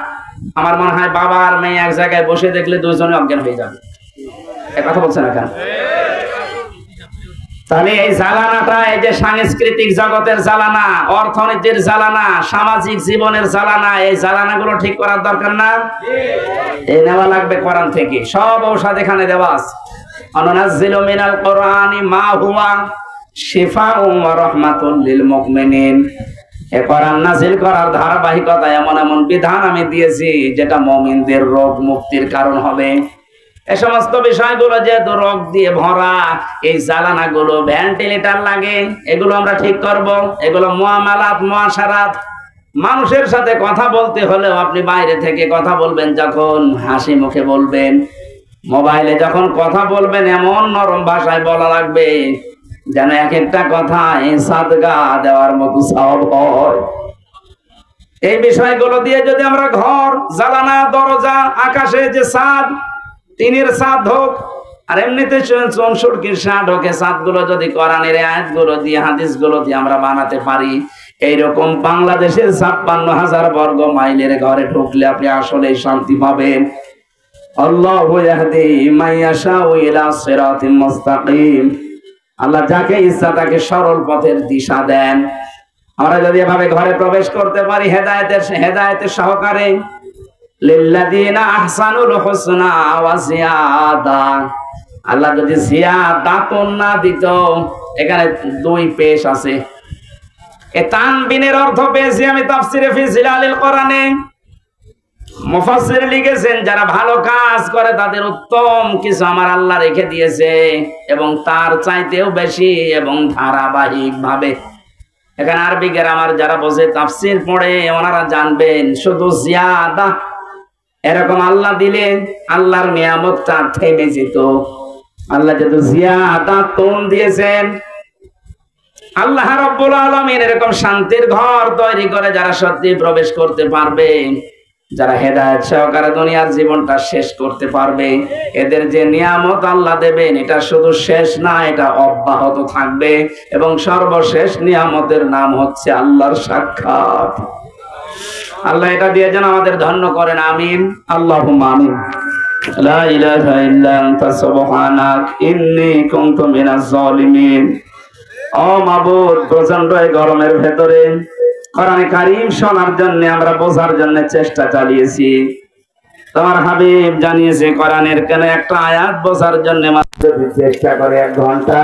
আমার মনে হয় বাবা আর মেয়ে এক জায়গায় বসে দেখলে দুজনে অজ্ঞান হয়ে যাবে। এই কথা বলছেন না কেন? তাহলে এই জ্বালানাটা, এই যে সাংস্কৃতিক জগতের জ্বালানা, অর্থনীতির জ্বালানা, সামাজিক জীবনের জ্বালানা, এই জ্বালানাগুলো ঠিক করার দরকার না? এই নেওয়া লাগবে কোরআন থেকে। সব ঔষধ এখানে দেওয়া আছে। অনুনাজ্জিলু মিনাল কোরআনি মা হুয়া শিফাউন ওয়া রাহমাতুল লিল মুমিনিন। এই কোরআন নাযিল করার ধারাবাহিকতা, এমন এমন বিধান আমি দিয়েছি যেটা মুমিনদের রোগ মুক্তির কারণ হবে। এই সমস্ত বিষয়গুলো যেহেতু রোগ দিয়ে ভরা, এই জ্বালানাগুলো ভেন্টিলেটর লাগে, এগুলো আমরা ঠিক করব। এগুলো মুআমালাত, মুআশারাত, মানুষের সাথে কথা বলতে হলেও আপনি বাইরে থেকে কথা বলবেন, যখন হাসি মুখে বলবেন। মোবাইলে যখন কথা বলবেন এমন নরম ভাষায় বলা লাগবে যেন এক একটা কথা সাদগা দেওয়ার মতো সওয়াব হয়। এই বিষয়গুলো দিয়ে যদি আমরা ঘর, জালানা, দরজা, আকাশে যে ছাদ, টিনের ছাদ হোক, আর এমনিতে 64 ছাদ হোক, ছাদগুলো যদি কোরআনের আয়াতগুলো দিয়ে, হাদিসগুলো দিয়ে আমরা বানাতে পারি, এইরকম বাংলাদেশের 56,000 বর্গ মাইলের ঘরে ঢুকলে আপনি আসলে শান্তি পাবেন। আল্লাহু ইয়াহদি মান ইয়াশাউ ইলা সিরাতিন মুস্তাকিম। আল্লাহ যাকে ইচ্ছা তাকে সরল পথের দিশা দেন। আমরা যদি এভাবে ঘরে প্রবেশ করতে পারি হেদায়েতের সহকারে, লিল্লাযিনা আহসানুল হুসনা ওয়া জিয়াদা, আল্লাহ যদি জিয়াদাতুন না দিত, এখানে 2 পেশ আছে। এই তানবিনের অর্থ পেয়েছি আমি তাফসিরে ফি জিলালিল কোরআনে। মুফাসসির লিখেছেন যারা ভালো কাজ করে তাদের উত্তম কিছু আমার আল্লাহ রেখে দিয়েছে, এবং তার চাইতেও বেশি এবং ধারাবাহিক ভাবে। এখানে আরবি গ্রামার যারা বোঝে, তাফসির পড়ে, ওনারা জানবেন শুধু জিয়াদা এরকম আল্লাহ দিলেন, আল্লাহর নিয়ামতটা থেমে যেত। আল্লাহ যেহেতু জিয়াদাতুন দিয়েছেন, আল্লাহ রাব্বুল আলামিন এরকম শান্তির ঘর তৈরি করে যারা সত্যি প্রবেশ করতে পারবে, যারা হেদায়েত সহকারে দুনিয়ার জীবনটা শেষ করতে পারবে, এদের যে নিয়ামত আল্লাহ দেবেন এটা শুধু শেষ না, এটা অব্যাহত থাকবে। এবং সর্বশেষ নিয়ামতের নাম হচ্ছে আল্লাহর সাক্ষাৎ। আল্লাহ এটা দিয়ে যেন আমাদের ধন্য করেন, আমিন, আল্লাহুম্মা আমিন। লা ইলাহা ইল্লা আনতা সুবহানাক ইন্নী কুনতু মিনাজ জালিমিন। ও মাবুদ, প্রচন্ড এই গরমের ভেতরে কোরআনে কারীম শোনার জন্য আমরা বোঝার জন্য চেষ্টা চালিয়েছি। তোমার হাবিব জানিয়েছে কোরআনের কেন একটা আয়াত বোঝার জন্য মাত্র চেষ্টা করে 1 ঘন্টা।